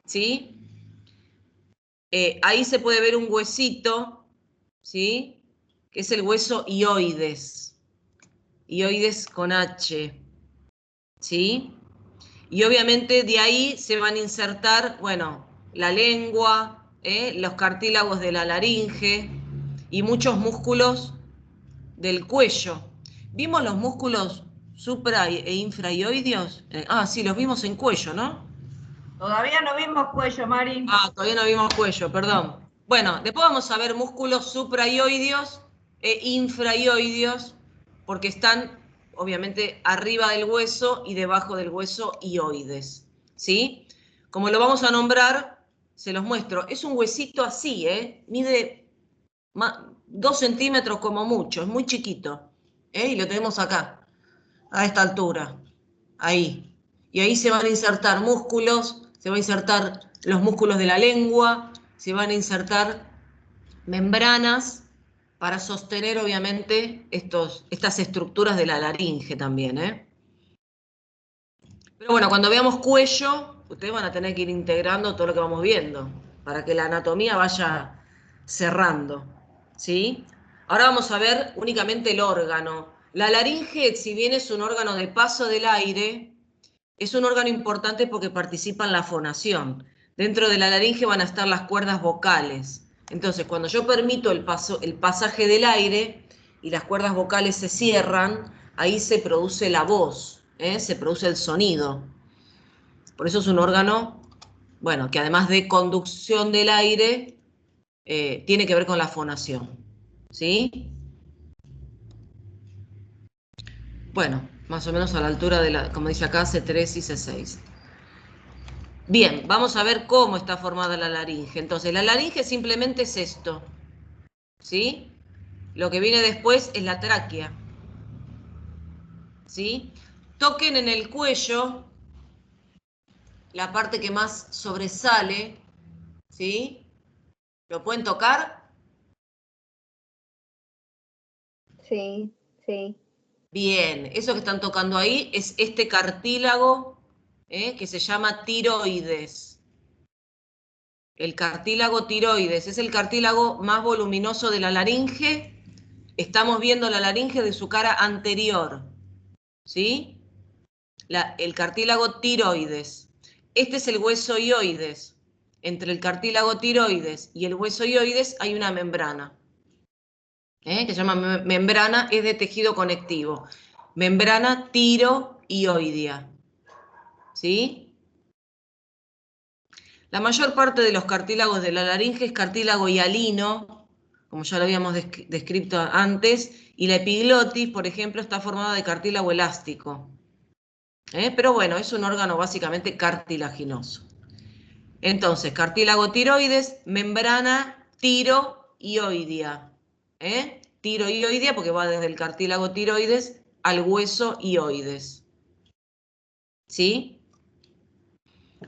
¿sí? Ahí se puede ver un huesito, ¿sí? Que es el hueso hioides. Hioides con H, ¿sí? Y obviamente de ahí se van a insertar, bueno, la lengua, los cartílagos de la laringe y muchos músculos del cuello. ¿Vimos los músculos supra e infrahioideos? Sí, los vimos en cuello, ¿no? Todavía no vimos cuello, Mari. Todavía no vimos cuello, perdón. Bueno, después vamos a ver músculos supraioideos e infraioideos, porque están obviamente arriba del hueso y debajo del hueso hioides, ¿sí? Como lo vamos a nombrar, se los muestro. Es un huesito así, mide 2 centímetros como mucho, es muy chiquito, y lo tenemos acá, a esta altura, ahí. Y ahí se van a insertar músculos, se van a insertar los músculos de la lengua, se van a insertar membranas para sostener obviamente estas estructuras de la laringe también, Pero bueno, cuando veamos cuello, ustedes van a tener que ir integrando todo lo que vamos viendo, para que la anatomía vaya cerrando, ¿sí? Ahora vamos a ver únicamente el órgano. La laringe, si bien es un órgano de paso del aire, es un órgano importante porque participa en la fonación. Dentro de la laringe van a estar las cuerdas vocales. Entonces, cuando yo permito el pasaje del aire y las cuerdas vocales se cierran, ahí se produce la voz, se produce el sonido. Por eso es un órgano, bueno, que además de conducción del aire, tiene que ver con la fonación. ¿Sí? Bueno, más o menos a la altura de la, como dice acá, C3 y C6. Bien, vamos a ver cómo está formada la laringe. Entonces, la laringe simplemente es esto, ¿sí? Lo que viene después es la tráquea, ¿sí? Toquen en el cuello la parte que más sobresale, ¿sí? ¿Lo pueden tocar? Sí, sí. Bien, eso que están tocando ahí es este cartílago que se llama tiroides. El cartílago tiroides es el cartílago más voluminoso de la laringe. Estamos viendo la laringe de su cara anterior, ¿sí? El cartílago tiroides. Este es el hueso hioides. Entre el cartílago tiroides y el hueso hioides hay una membrana, que se llama membrana, es de tejido conectivo. Membrana tiroioidea. ¿Sí? La mayor parte de los cartílagos de la laringe es cartílago hialino, como ya lo habíamos descrito antes, y la epiglotis, por ejemplo, está formada de cartílago elástico. Pero bueno, es un órgano básicamente cartilaginoso. Entonces, cartílago tiroides, membrana tiroioidea. Tiroioidea porque va desde el cartílago tiroides al hueso hioides. ¿Sí?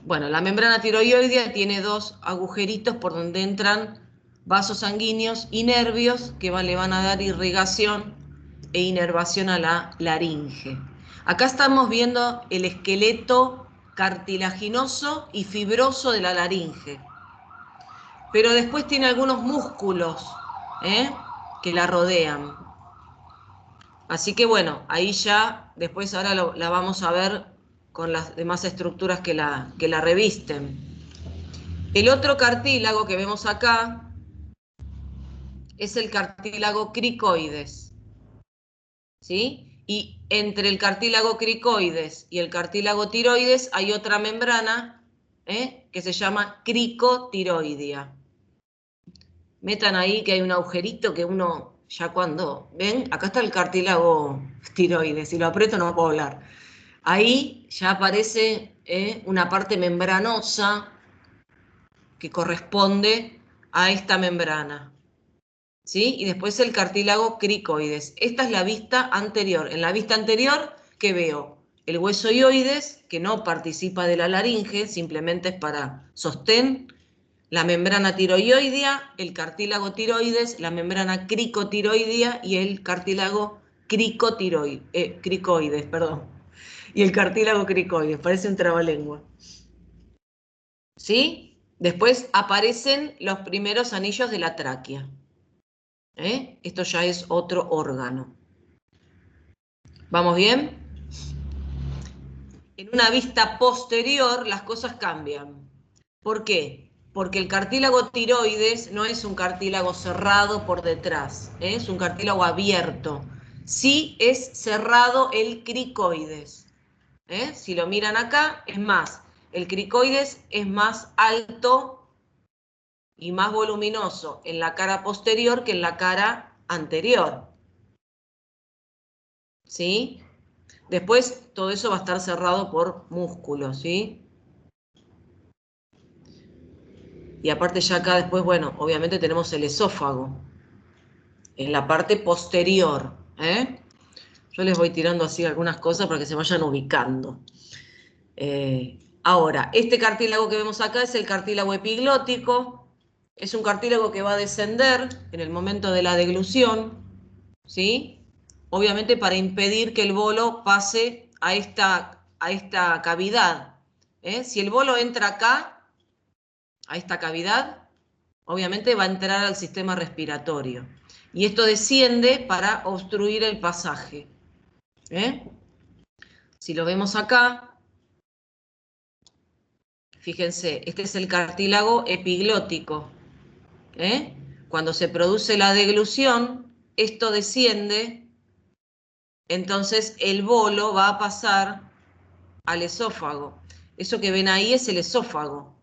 Bueno, la membrana tiroioidea tiene dos agujeritos por donde entran vasos sanguíneos y nervios que le van a dar irrigación e inervación a la laringe. Acá estamos viendo el esqueleto cartilaginoso y fibroso de la laringe. Pero después tiene algunos músculos que la rodean. Así que bueno, ahí ya, después ahora la vamos a ver con las demás estructuras que la revisten. El otro cartílago que vemos acá es el cartílago cricoides. ¿Sí? Y entre el cartílago cricoides y el cartílago tiroides hay otra membrana que se llama cricotiroidea. Metan ahí que hay un agujerito que uno ya cuando... ¿Ven? Acá está el cartílago tiroides. Si lo aprieto no puedo hablar. Ahí ya aparece una parte membranosa que corresponde a esta membrana. ¿Sí? Y después el cartílago cricoides. Esta es la vista anterior. En la vista anterior, ¿qué veo? El hueso hioides, que no participa de la laringe, simplemente es para sostén. La membrana tiroioidea, el cartílago tiroides, la membrana cricotiroidea y el cartílago cricoides, perdón. Y el cartílago cricoides, parece un trabalengua. ¿Sí? Después aparecen los primeros anillos de la tráquea. Esto ya es otro órgano. ¿Vamos bien? En una vista posterior las cosas cambian. ¿Por qué? Porque el cartílago tiroides no es un cartílago cerrado por detrás, es un cartílago abierto. Sí es cerrado el cricoides. Si lo miran acá, es más, el cricoides es más alto y más voluminoso en la cara posterior que en la cara anterior. ¿Sí? Después todo eso va a estar cerrado por músculos, ¿sí? Y aparte ya acá después, bueno, obviamente tenemos el esófago en la parte posterior. Yo les voy tirando así algunas cosas para que se vayan ubicando. Ahora, este cartílago que vemos acá es el cartílago epiglótico. Es un cartílago que va a descender en el momento de la deglución, ¿sí? Obviamente para impedir que el bolo pase a esta cavidad. Si el bolo entra acá, a esta cavidad, obviamente va a entrar al sistema respiratorio. Y esto desciende para obstruir el pasaje. Si lo vemos acá, fíjense, este es el cartílago epiglótico. Cuando se produce la deglución, esto desciende, entonces el bolo va a pasar al esófago. Eso que ven ahí es el esófago,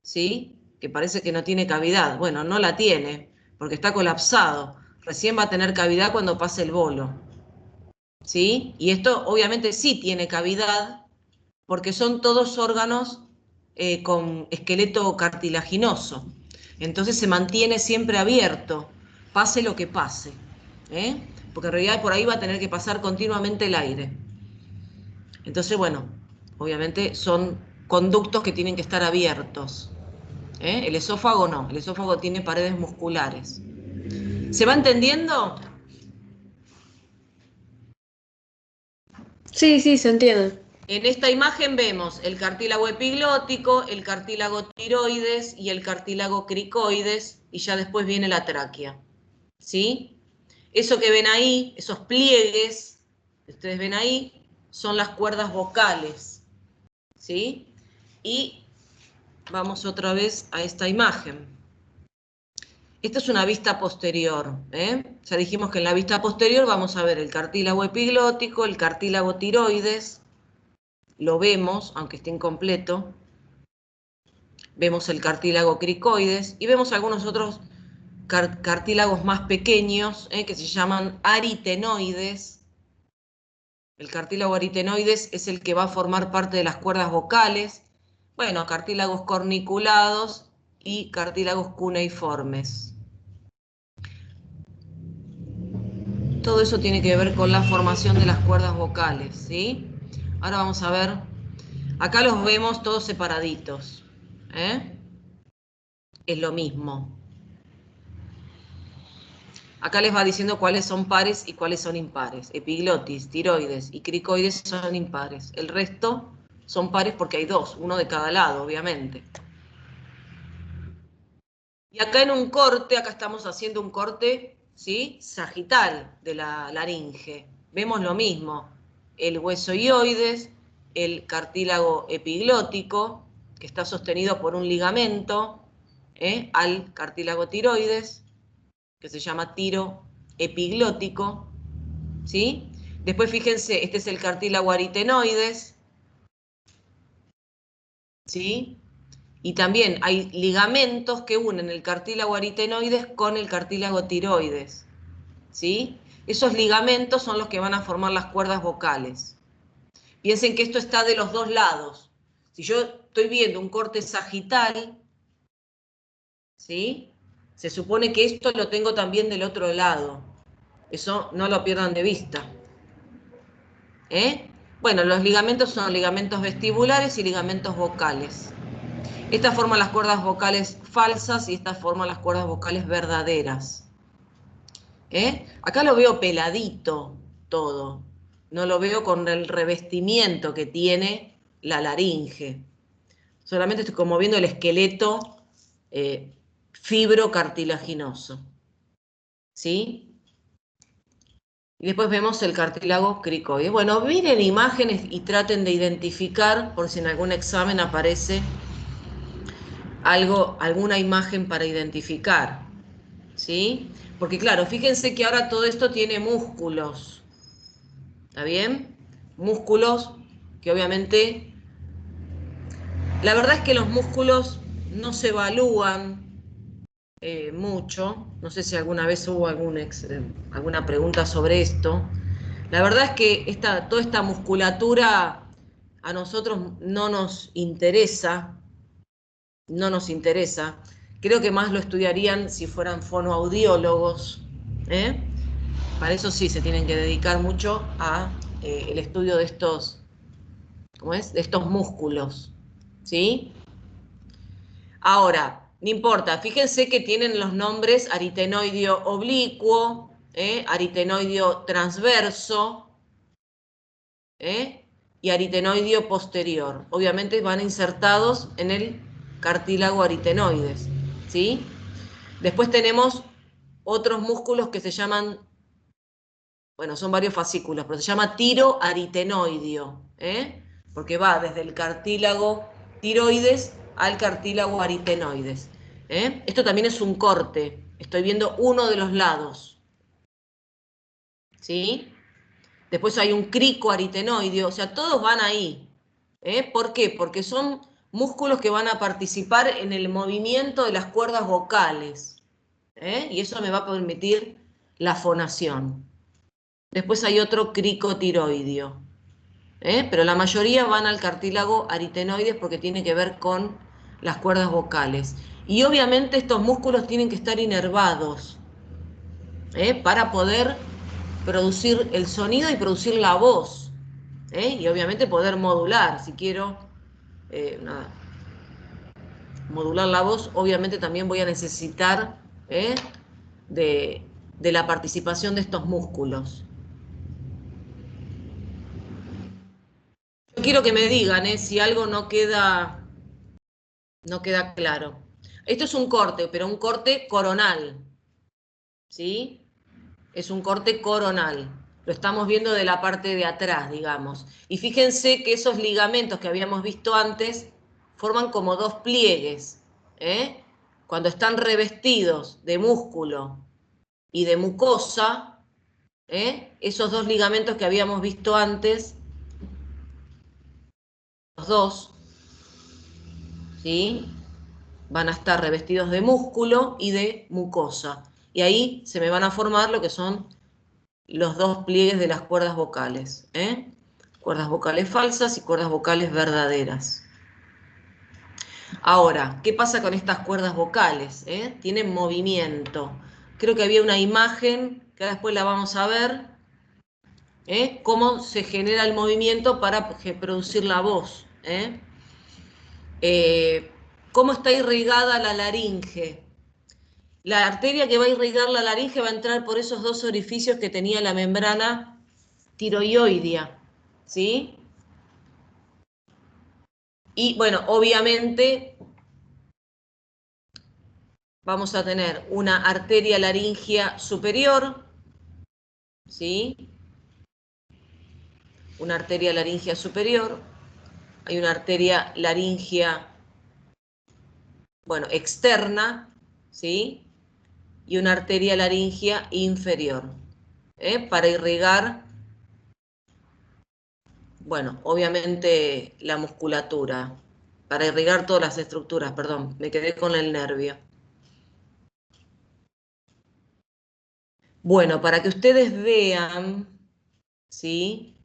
¿sí? Que parece que no tiene cavidad. Bueno, no la tiene, porque está colapsado. Recién va a tener cavidad cuando pase el bolo, ¿sí? Y esto obviamente sí tiene cavidad, porque son todos órganos con esqueleto cartilaginoso. Entonces se mantiene siempre abierto, pase lo que pase. Porque en realidad por ahí va a tener que pasar continuamente el aire. Entonces, bueno, obviamente son conductos que tienen que estar abiertos. El esófago no, el esófago tiene paredes musculares. ¿Se va entendiendo? Sí, sí, se entiende. En esta imagen vemos el cartílago epiglótico, el cartílago tiroides y el cartílago cricoides, y ya después viene la tráquea. ¿Sí? Eso que ven ahí, esos pliegues que ustedes ven ahí, son las cuerdas vocales. ¿Sí? Y vamos otra vez a esta imagen. Esta es una vista posterior, ¿eh? Ya dijimos que en la vista posterior vamos a ver el cartílago epiglótico, el cartílago tiroides, lo vemos, aunque esté incompleto. Vemos el cartílago cricoides y vemos algunos otros cartílagos más pequeños, que se llaman aritenoides. El cartílago aritenoides es el que va a formar parte de las cuerdas vocales. Bueno, cartílagos corniculados y cartílagos cuneiformes. Todo eso tiene que ver con la formación de las cuerdas vocales, ¿sí? Ahora vamos a ver, acá los vemos todos separaditos, ¿eh? Es lo mismo. Acá les va diciendo cuáles son pares y cuáles son impares. Epiglotis, tiroides y cricoides son impares. El resto son pares porque hay dos, uno de cada lado, obviamente. Y acá en un corte, acá estamos haciendo un corte, ¿sí?, sagital de la laringe. Vemos lo mismo, el hueso ioides, el cartílago epiglótico, que está sostenido por un ligamento, al cartílago tiroides, que se llama tiro epiglótico, ¿sí? Después fíjense, este es el cartílago aritenoides, ¿sí? Y también hay ligamentos que unen el cartílago aritenoides con el cartílago tiroides, ¿sí? Esos ligamentos son los que van a formar las cuerdas vocales. Piensen que esto está de los dos lados. Si yo estoy viendo un corte sagital, ¿sí?, se supone que esto lo tengo también del otro lado. Eso no lo pierdan de vista. Bueno, los ligamentos son ligamentos vestibulares y ligamentos vocales. Esta forma las cuerdas vocales falsas y esta forma las cuerdas vocales verdaderas. Acá lo veo peladito todo. No lo veo con el revestimiento que tiene la laringe. Solamente estoy como viendo el esqueleto fibrocartilaginoso, ¿sí? Y después vemos el cartílago cricoide. Bueno, miren imágenes y traten de identificar, por si en algún examen aparece alguna imagen para identificar, ¿sí? Porque claro, fíjense que ahora todo esto tiene músculos, ¿está bien? Músculos que obviamente, la verdad es que los músculos no se evalúan mucho. No sé si alguna vez hubo alguna pregunta sobre esto. La verdad es que toda esta musculatura a nosotros no nos interesa. No nos interesa. Creo que más lo estudiarían si fueran fonoaudiólogos. Para eso sí se tienen que dedicar mucho a el estudio de estos, ¿cómo es?, de estos músculos, ¿sí? Ahora, no importa, fíjense que tienen los nombres aritenoideo oblicuo, aritenoideo transverso, y aritenoideo posterior. Obviamente van insertados en el cartílago aritenoides, ¿sí? Después tenemos otros músculos que se llaman, bueno, son varios fascículos, pero se llama tiroaritenoideo, porque va desde el cartílago tiroides al cartílago aritenoides. Esto también es un corte, estoy viendo uno de los lados, ¿sí? Después hay un cricoaritenoideo, o sea, todos van ahí. ¿Por qué? Porque son músculos que van a participar en el movimiento de las cuerdas vocales, y eso me va a permitir la fonación. Después hay otro cricotiroideo, pero la mayoría van al cartílago aritenoides porque tiene que ver con las cuerdas vocales. Y obviamente estos músculos tienen que estar inervados para poder producir el sonido y producir la voz, y obviamente poder modular. Si quiero modular la voz, obviamente también voy a necesitar de la participación de estos músculos. Yo quiero que me digan si algo no queda claro. Esto es un corte, pero un corte coronal, ¿sí? Es un corte coronal. Lo estamos viendo de la parte de atrás, digamos. Y fíjense que esos ligamentos que habíamos visto antes forman como dos pliegues. Cuando están revestidos de músculo y de mucosa, esos dos ligamentos que habíamos visto antes, los dos, ¿sí? Van a estar revestidos de músculo y de mucosa. Y ahí se me van a formar lo que son los dos pliegues de las cuerdas vocales. Cuerdas vocales falsas y cuerdas vocales verdaderas. Ahora, ¿qué pasa con estas cuerdas vocales? Tienen movimiento. Creo que había una imagen, que ahora después la vamos a ver, cómo se genera el movimiento para producir la voz. ¿Cómo está irrigada la laringe? La arteria que va a irrigar la laringe va a entrar por esos dos orificios que tenía la membrana tiroidea, ¿sí? Y bueno, obviamente vamos a tener una arteria laringea superior, ¿sí? Una arteria laringea superior. Hay una arteria laringea, bueno, externa, ¿sí? Y una arteria laringea inferior, para irrigar, bueno, obviamente la musculatura, para irrigar todas las estructuras, perdón, me quedé con el nervio. Bueno, para que ustedes vean, ¿sí?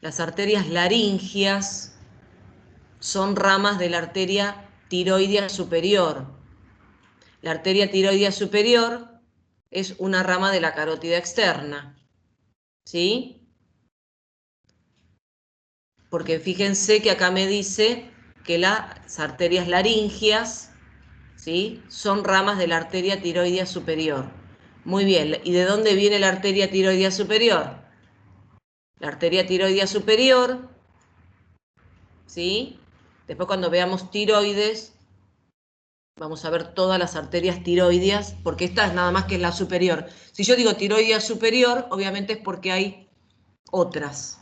Las arterias laringeas son ramas de la arteria tiroidea superior. La arteria tiroidea superior es una rama de la carótida externa, ¿sí? Porque fíjense que acá me dice que las arterias laringeas, ¿sí? Son ramas de la arteria tiroidea superior. Muy bien, ¿y de dónde viene la arteria tiroidea superior? La arteria tiroidea superior, ¿sí? Después cuando veamos tiroides, vamos a ver todas las arterias tiroideas, porque esta es nada más que la superior. Si yo digo tiroidea superior, obviamente es porque hay otras,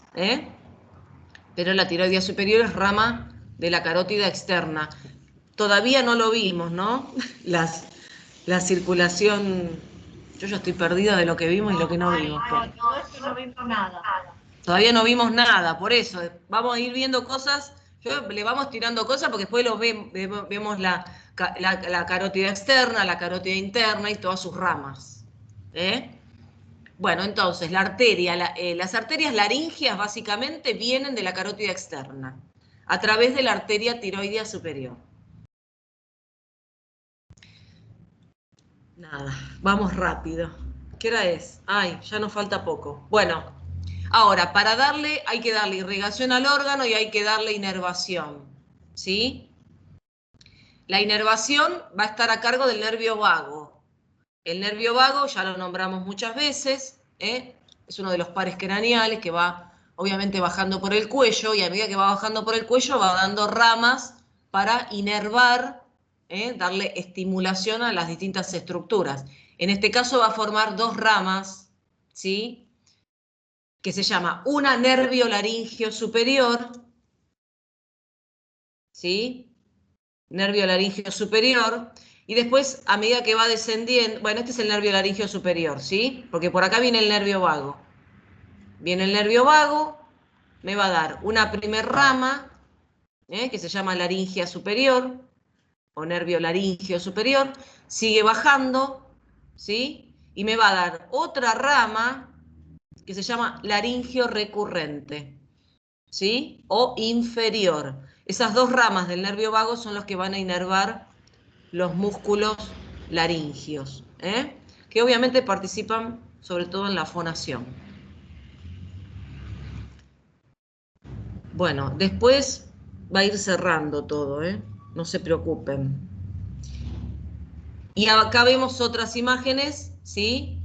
pero la tiroidea superior es rama de la carótida externa. Todavía no lo vimos, ¿no? La circulación, yo ya estoy perdida de lo que vimos y lo que no vimos. No, eso no vimos nada. Todavía no vimos nada, por eso vamos a ir viendo cosas, le vamos tirando cosas porque después vemos la carótida externa, la carótida interna y todas sus ramas. Bueno, entonces, la arteria, las arterias laringeas básicamente vienen de la carótida externa, a través de la arteria tiroidea superior. Nada, vamos rápido. ¿Qué hora es? Ay, ya nos falta poco. Bueno, ahora, para darle, hay que darle irrigación al órgano y hay que darle inervación, ¿sí? La inervación va a estar a cargo del nervio vago. El nervio vago, ya lo nombramos muchas veces, es uno de los pares craneales que va, obviamente, bajando por el cuello, y a medida que va bajando por el cuello va dando ramas para inervar, darle estimulación a las distintas estructuras. En este caso va a formar dos ramas, ¿sí? Que se llama una nervio laringeo superior, ¿sí? Nervio laringeo superior, y después, a medida que va descendiendo, bueno, este es el nervio laringeo superior, ¿sí? Porque por acá viene el nervio vago. Viene el nervio vago, me va a dar una primer rama, que se llama laringea superior, o nervio laringeo superior, sigue bajando, ¿sí? Y me va a dar otra rama que se llama laringeo recurrente, ¿sí? O inferior. Esas dos ramas del nervio vago son los que van a inervar los músculos laringeos, que obviamente participan sobre todo en la fonación. Bueno, después va a ir cerrando todo, no se preocupen. Y acá vemos otras imágenes, ¿sí?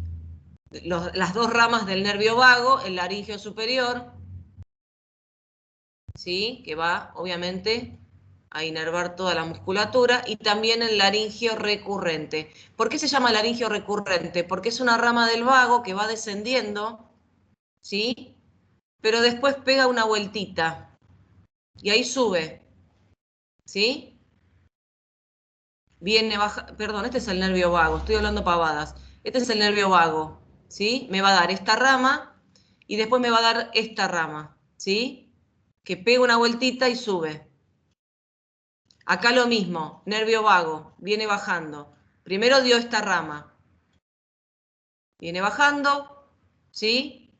Las dos ramas del nervio vago, el laringeo superior, ¿sí? Que va, obviamente, a inervar toda la musculatura, y también el laringeo recurrente. ¿Por qué se llama laringeo recurrente? Porque es una rama del vago que va descendiendo, ¿sí? Pero después pega una vueltita, y ahí sube, ¿sí? Viene baja, perdón, este es el nervio vago, estoy hablando pavadas. Este es el nervio vago, ¿sí? Me va a dar esta rama y después me va a dar esta rama, ¿sí? Que pega una vueltita y sube. Acá lo mismo, nervio vago, viene bajando. Primero dio esta rama. Viene bajando, ¿sí?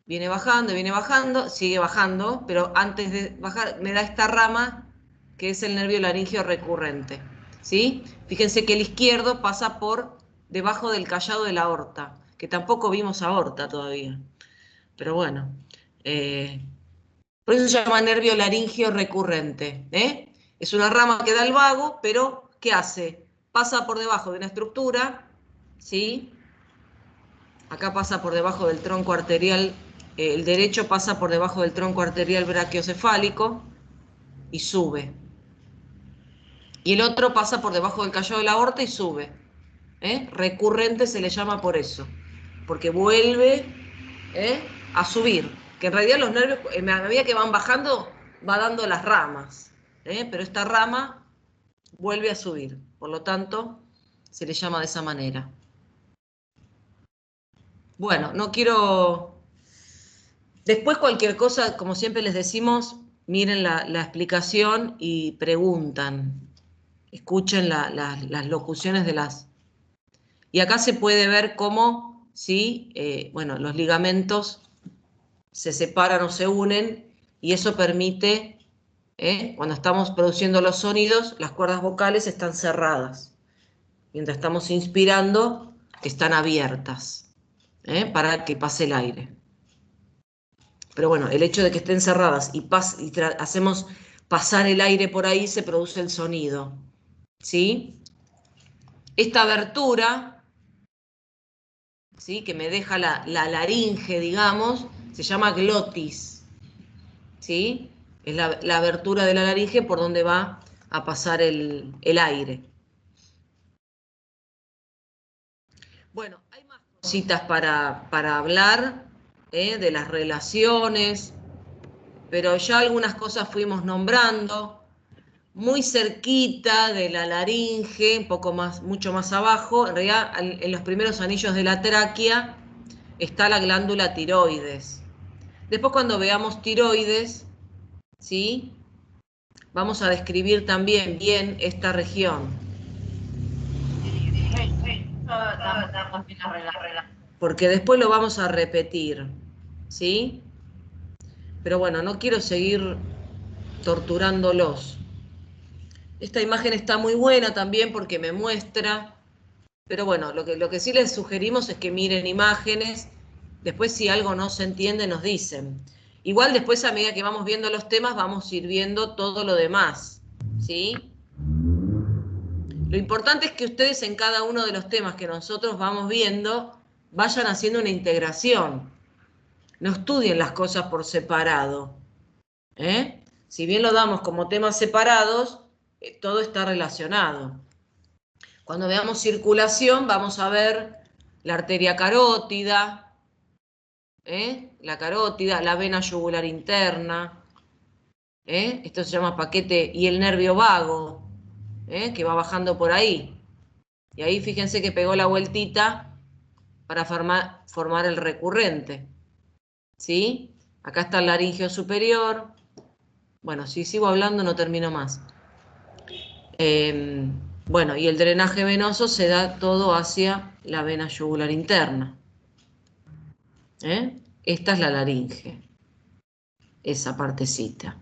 Viene bajando, sigue bajando, pero antes de bajar me da esta rama que es el nervio laríngeo recurrente, ¿sí? Fíjense que el izquierdo pasa por debajo del callado de la aorta, que tampoco vimos aorta todavía, pero bueno. Por eso se llama nervio laríngeo recurrente, ¿eh? Es una rama que da el vago, pero ¿qué hace? Pasa por debajo de una estructura, ¿sí? Acá pasa por debajo del tronco arterial, el derecho pasa por debajo del tronco arterial brachiocefálico y sube. Y el otro pasa por debajo del callado de la aorta y sube. Recurrente se le llama por eso, porque vuelve a subir. Que en realidad los nervios, a medida que van bajando, va dando las ramas. Pero esta rama vuelve a subir. Por lo tanto, se le llama de esa manera. Bueno, no quiero... Después cualquier cosa, como siempre les decimos, miren la explicación y preguntan. Escuchen las locuciones de las... Y acá se puede ver cómo, ¿sí? Bueno, los ligamentos se separan o se unen y eso permite, cuando estamos produciendo los sonidos, las cuerdas vocales están cerradas. Mientras estamos inspirando, están abiertas, para que pase el aire. Pero bueno, el hecho de que estén cerradas y hacemos pasar el aire por ahí, se produce el sonido, ¿sí? Esta abertura, ¿sí? Que me deja la laringe, digamos, se llama glotis, ¿sí? Es la abertura de la laringe por donde va a pasar el aire. Bueno, hay más cositas para hablar, de las relaciones, pero ya algunas cosas fuimos nombrando. Muy cerquita de la laringe, un poco más, mucho más abajo, en realidad en los primeros anillos de la tráquea está la glándula tiroides. Después cuando veamos tiroides, ¿sí? Vamos a describir también bien esta región. Porque después lo vamos a repetir, ¿sí? Pero bueno, no quiero seguir torturándolos. Esta imagen está muy buena también porque me muestra, pero bueno, lo que sí les sugerimos es que miren imágenes, después si algo no se entiende nos dicen. Igual después a medida que vamos viendo los temas vamos a ir viendo todo lo demás, ¿sí? Lo importante es que ustedes en cada uno de los temas que nosotros vamos viendo vayan haciendo una integración. No estudien las cosas por separado. Si bien lo damos como temas separados, todo está relacionado. Cuando veamos circulación vamos a ver la arteria carótida, la vena yugular interna, esto se llama paquete, y el nervio vago, que va bajando por ahí. Y ahí fíjense que pegó la vueltita para formar el recurrente, ¿sí? Acá está el laringio superior. Bueno, si sigo hablando no termino más. Bueno, y el drenaje venoso se da todo hacia la vena yugular interna. Esta es la laringe, esa partecita.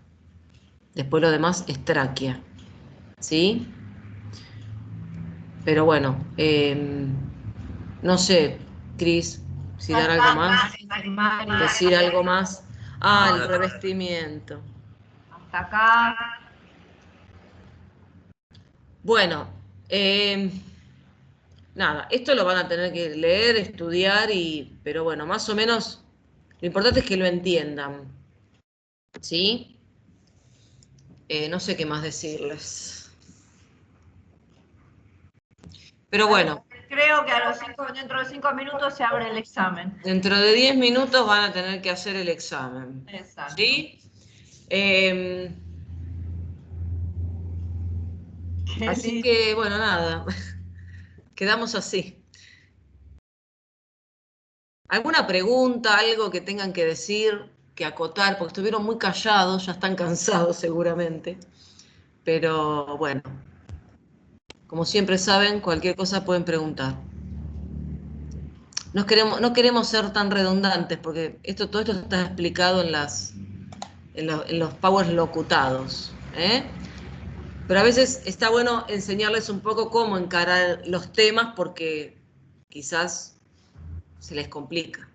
Después lo demás es tráquea, ¿sí? Pero bueno, no sé, Cris, si dar algo más, decir algo más. Ah, el revestimiento. Hasta acá. Bueno, nada, esto lo van a tener que leer, estudiar, pero bueno, más o menos lo importante es que lo entiendan, ¿sí? No sé qué más decirles. Pero bueno. Creo que dentro de 5 minutos se abre el examen. Dentro de 10 minutos van a tener que hacer el examen. Exacto. ¿Sí? Así que, bueno, nada. Quedamos así. ¿Alguna pregunta, algo que tengan que decir, que acotar? Porque estuvieron muy callados, ya están cansados seguramente. Pero bueno, como siempre saben, cualquier cosa pueden preguntar. No queremos ser tan redundantes, porque todo esto está explicado en los powers locutados, ¿eh? Pero a veces está bueno enseñarles un poco cómo encarar los temas, porque quizás se les complica.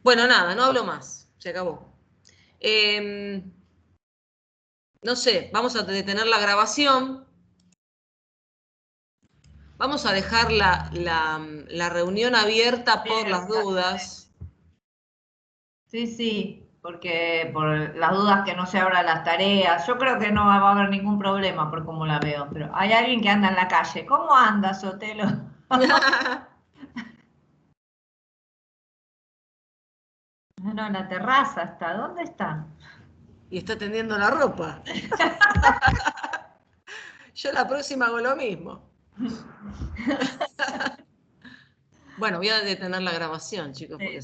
Bueno, nada, no hablo más, se acabó. No sé, vamos a detener la grabación. Vamos a dejar la reunión abierta por las dudas. Sí, sí, porque por las dudas que no se abran las tareas, yo creo que no va a haber ningún problema por cómo la veo, pero hay alguien que anda en la calle. ¿Cómo anda, Sotelo? No, en la terraza está. ¿Dónde está? Y está tendiendo la ropa. Yo la próxima hago lo mismo. Bueno, voy a detener la grabación, chicos, porque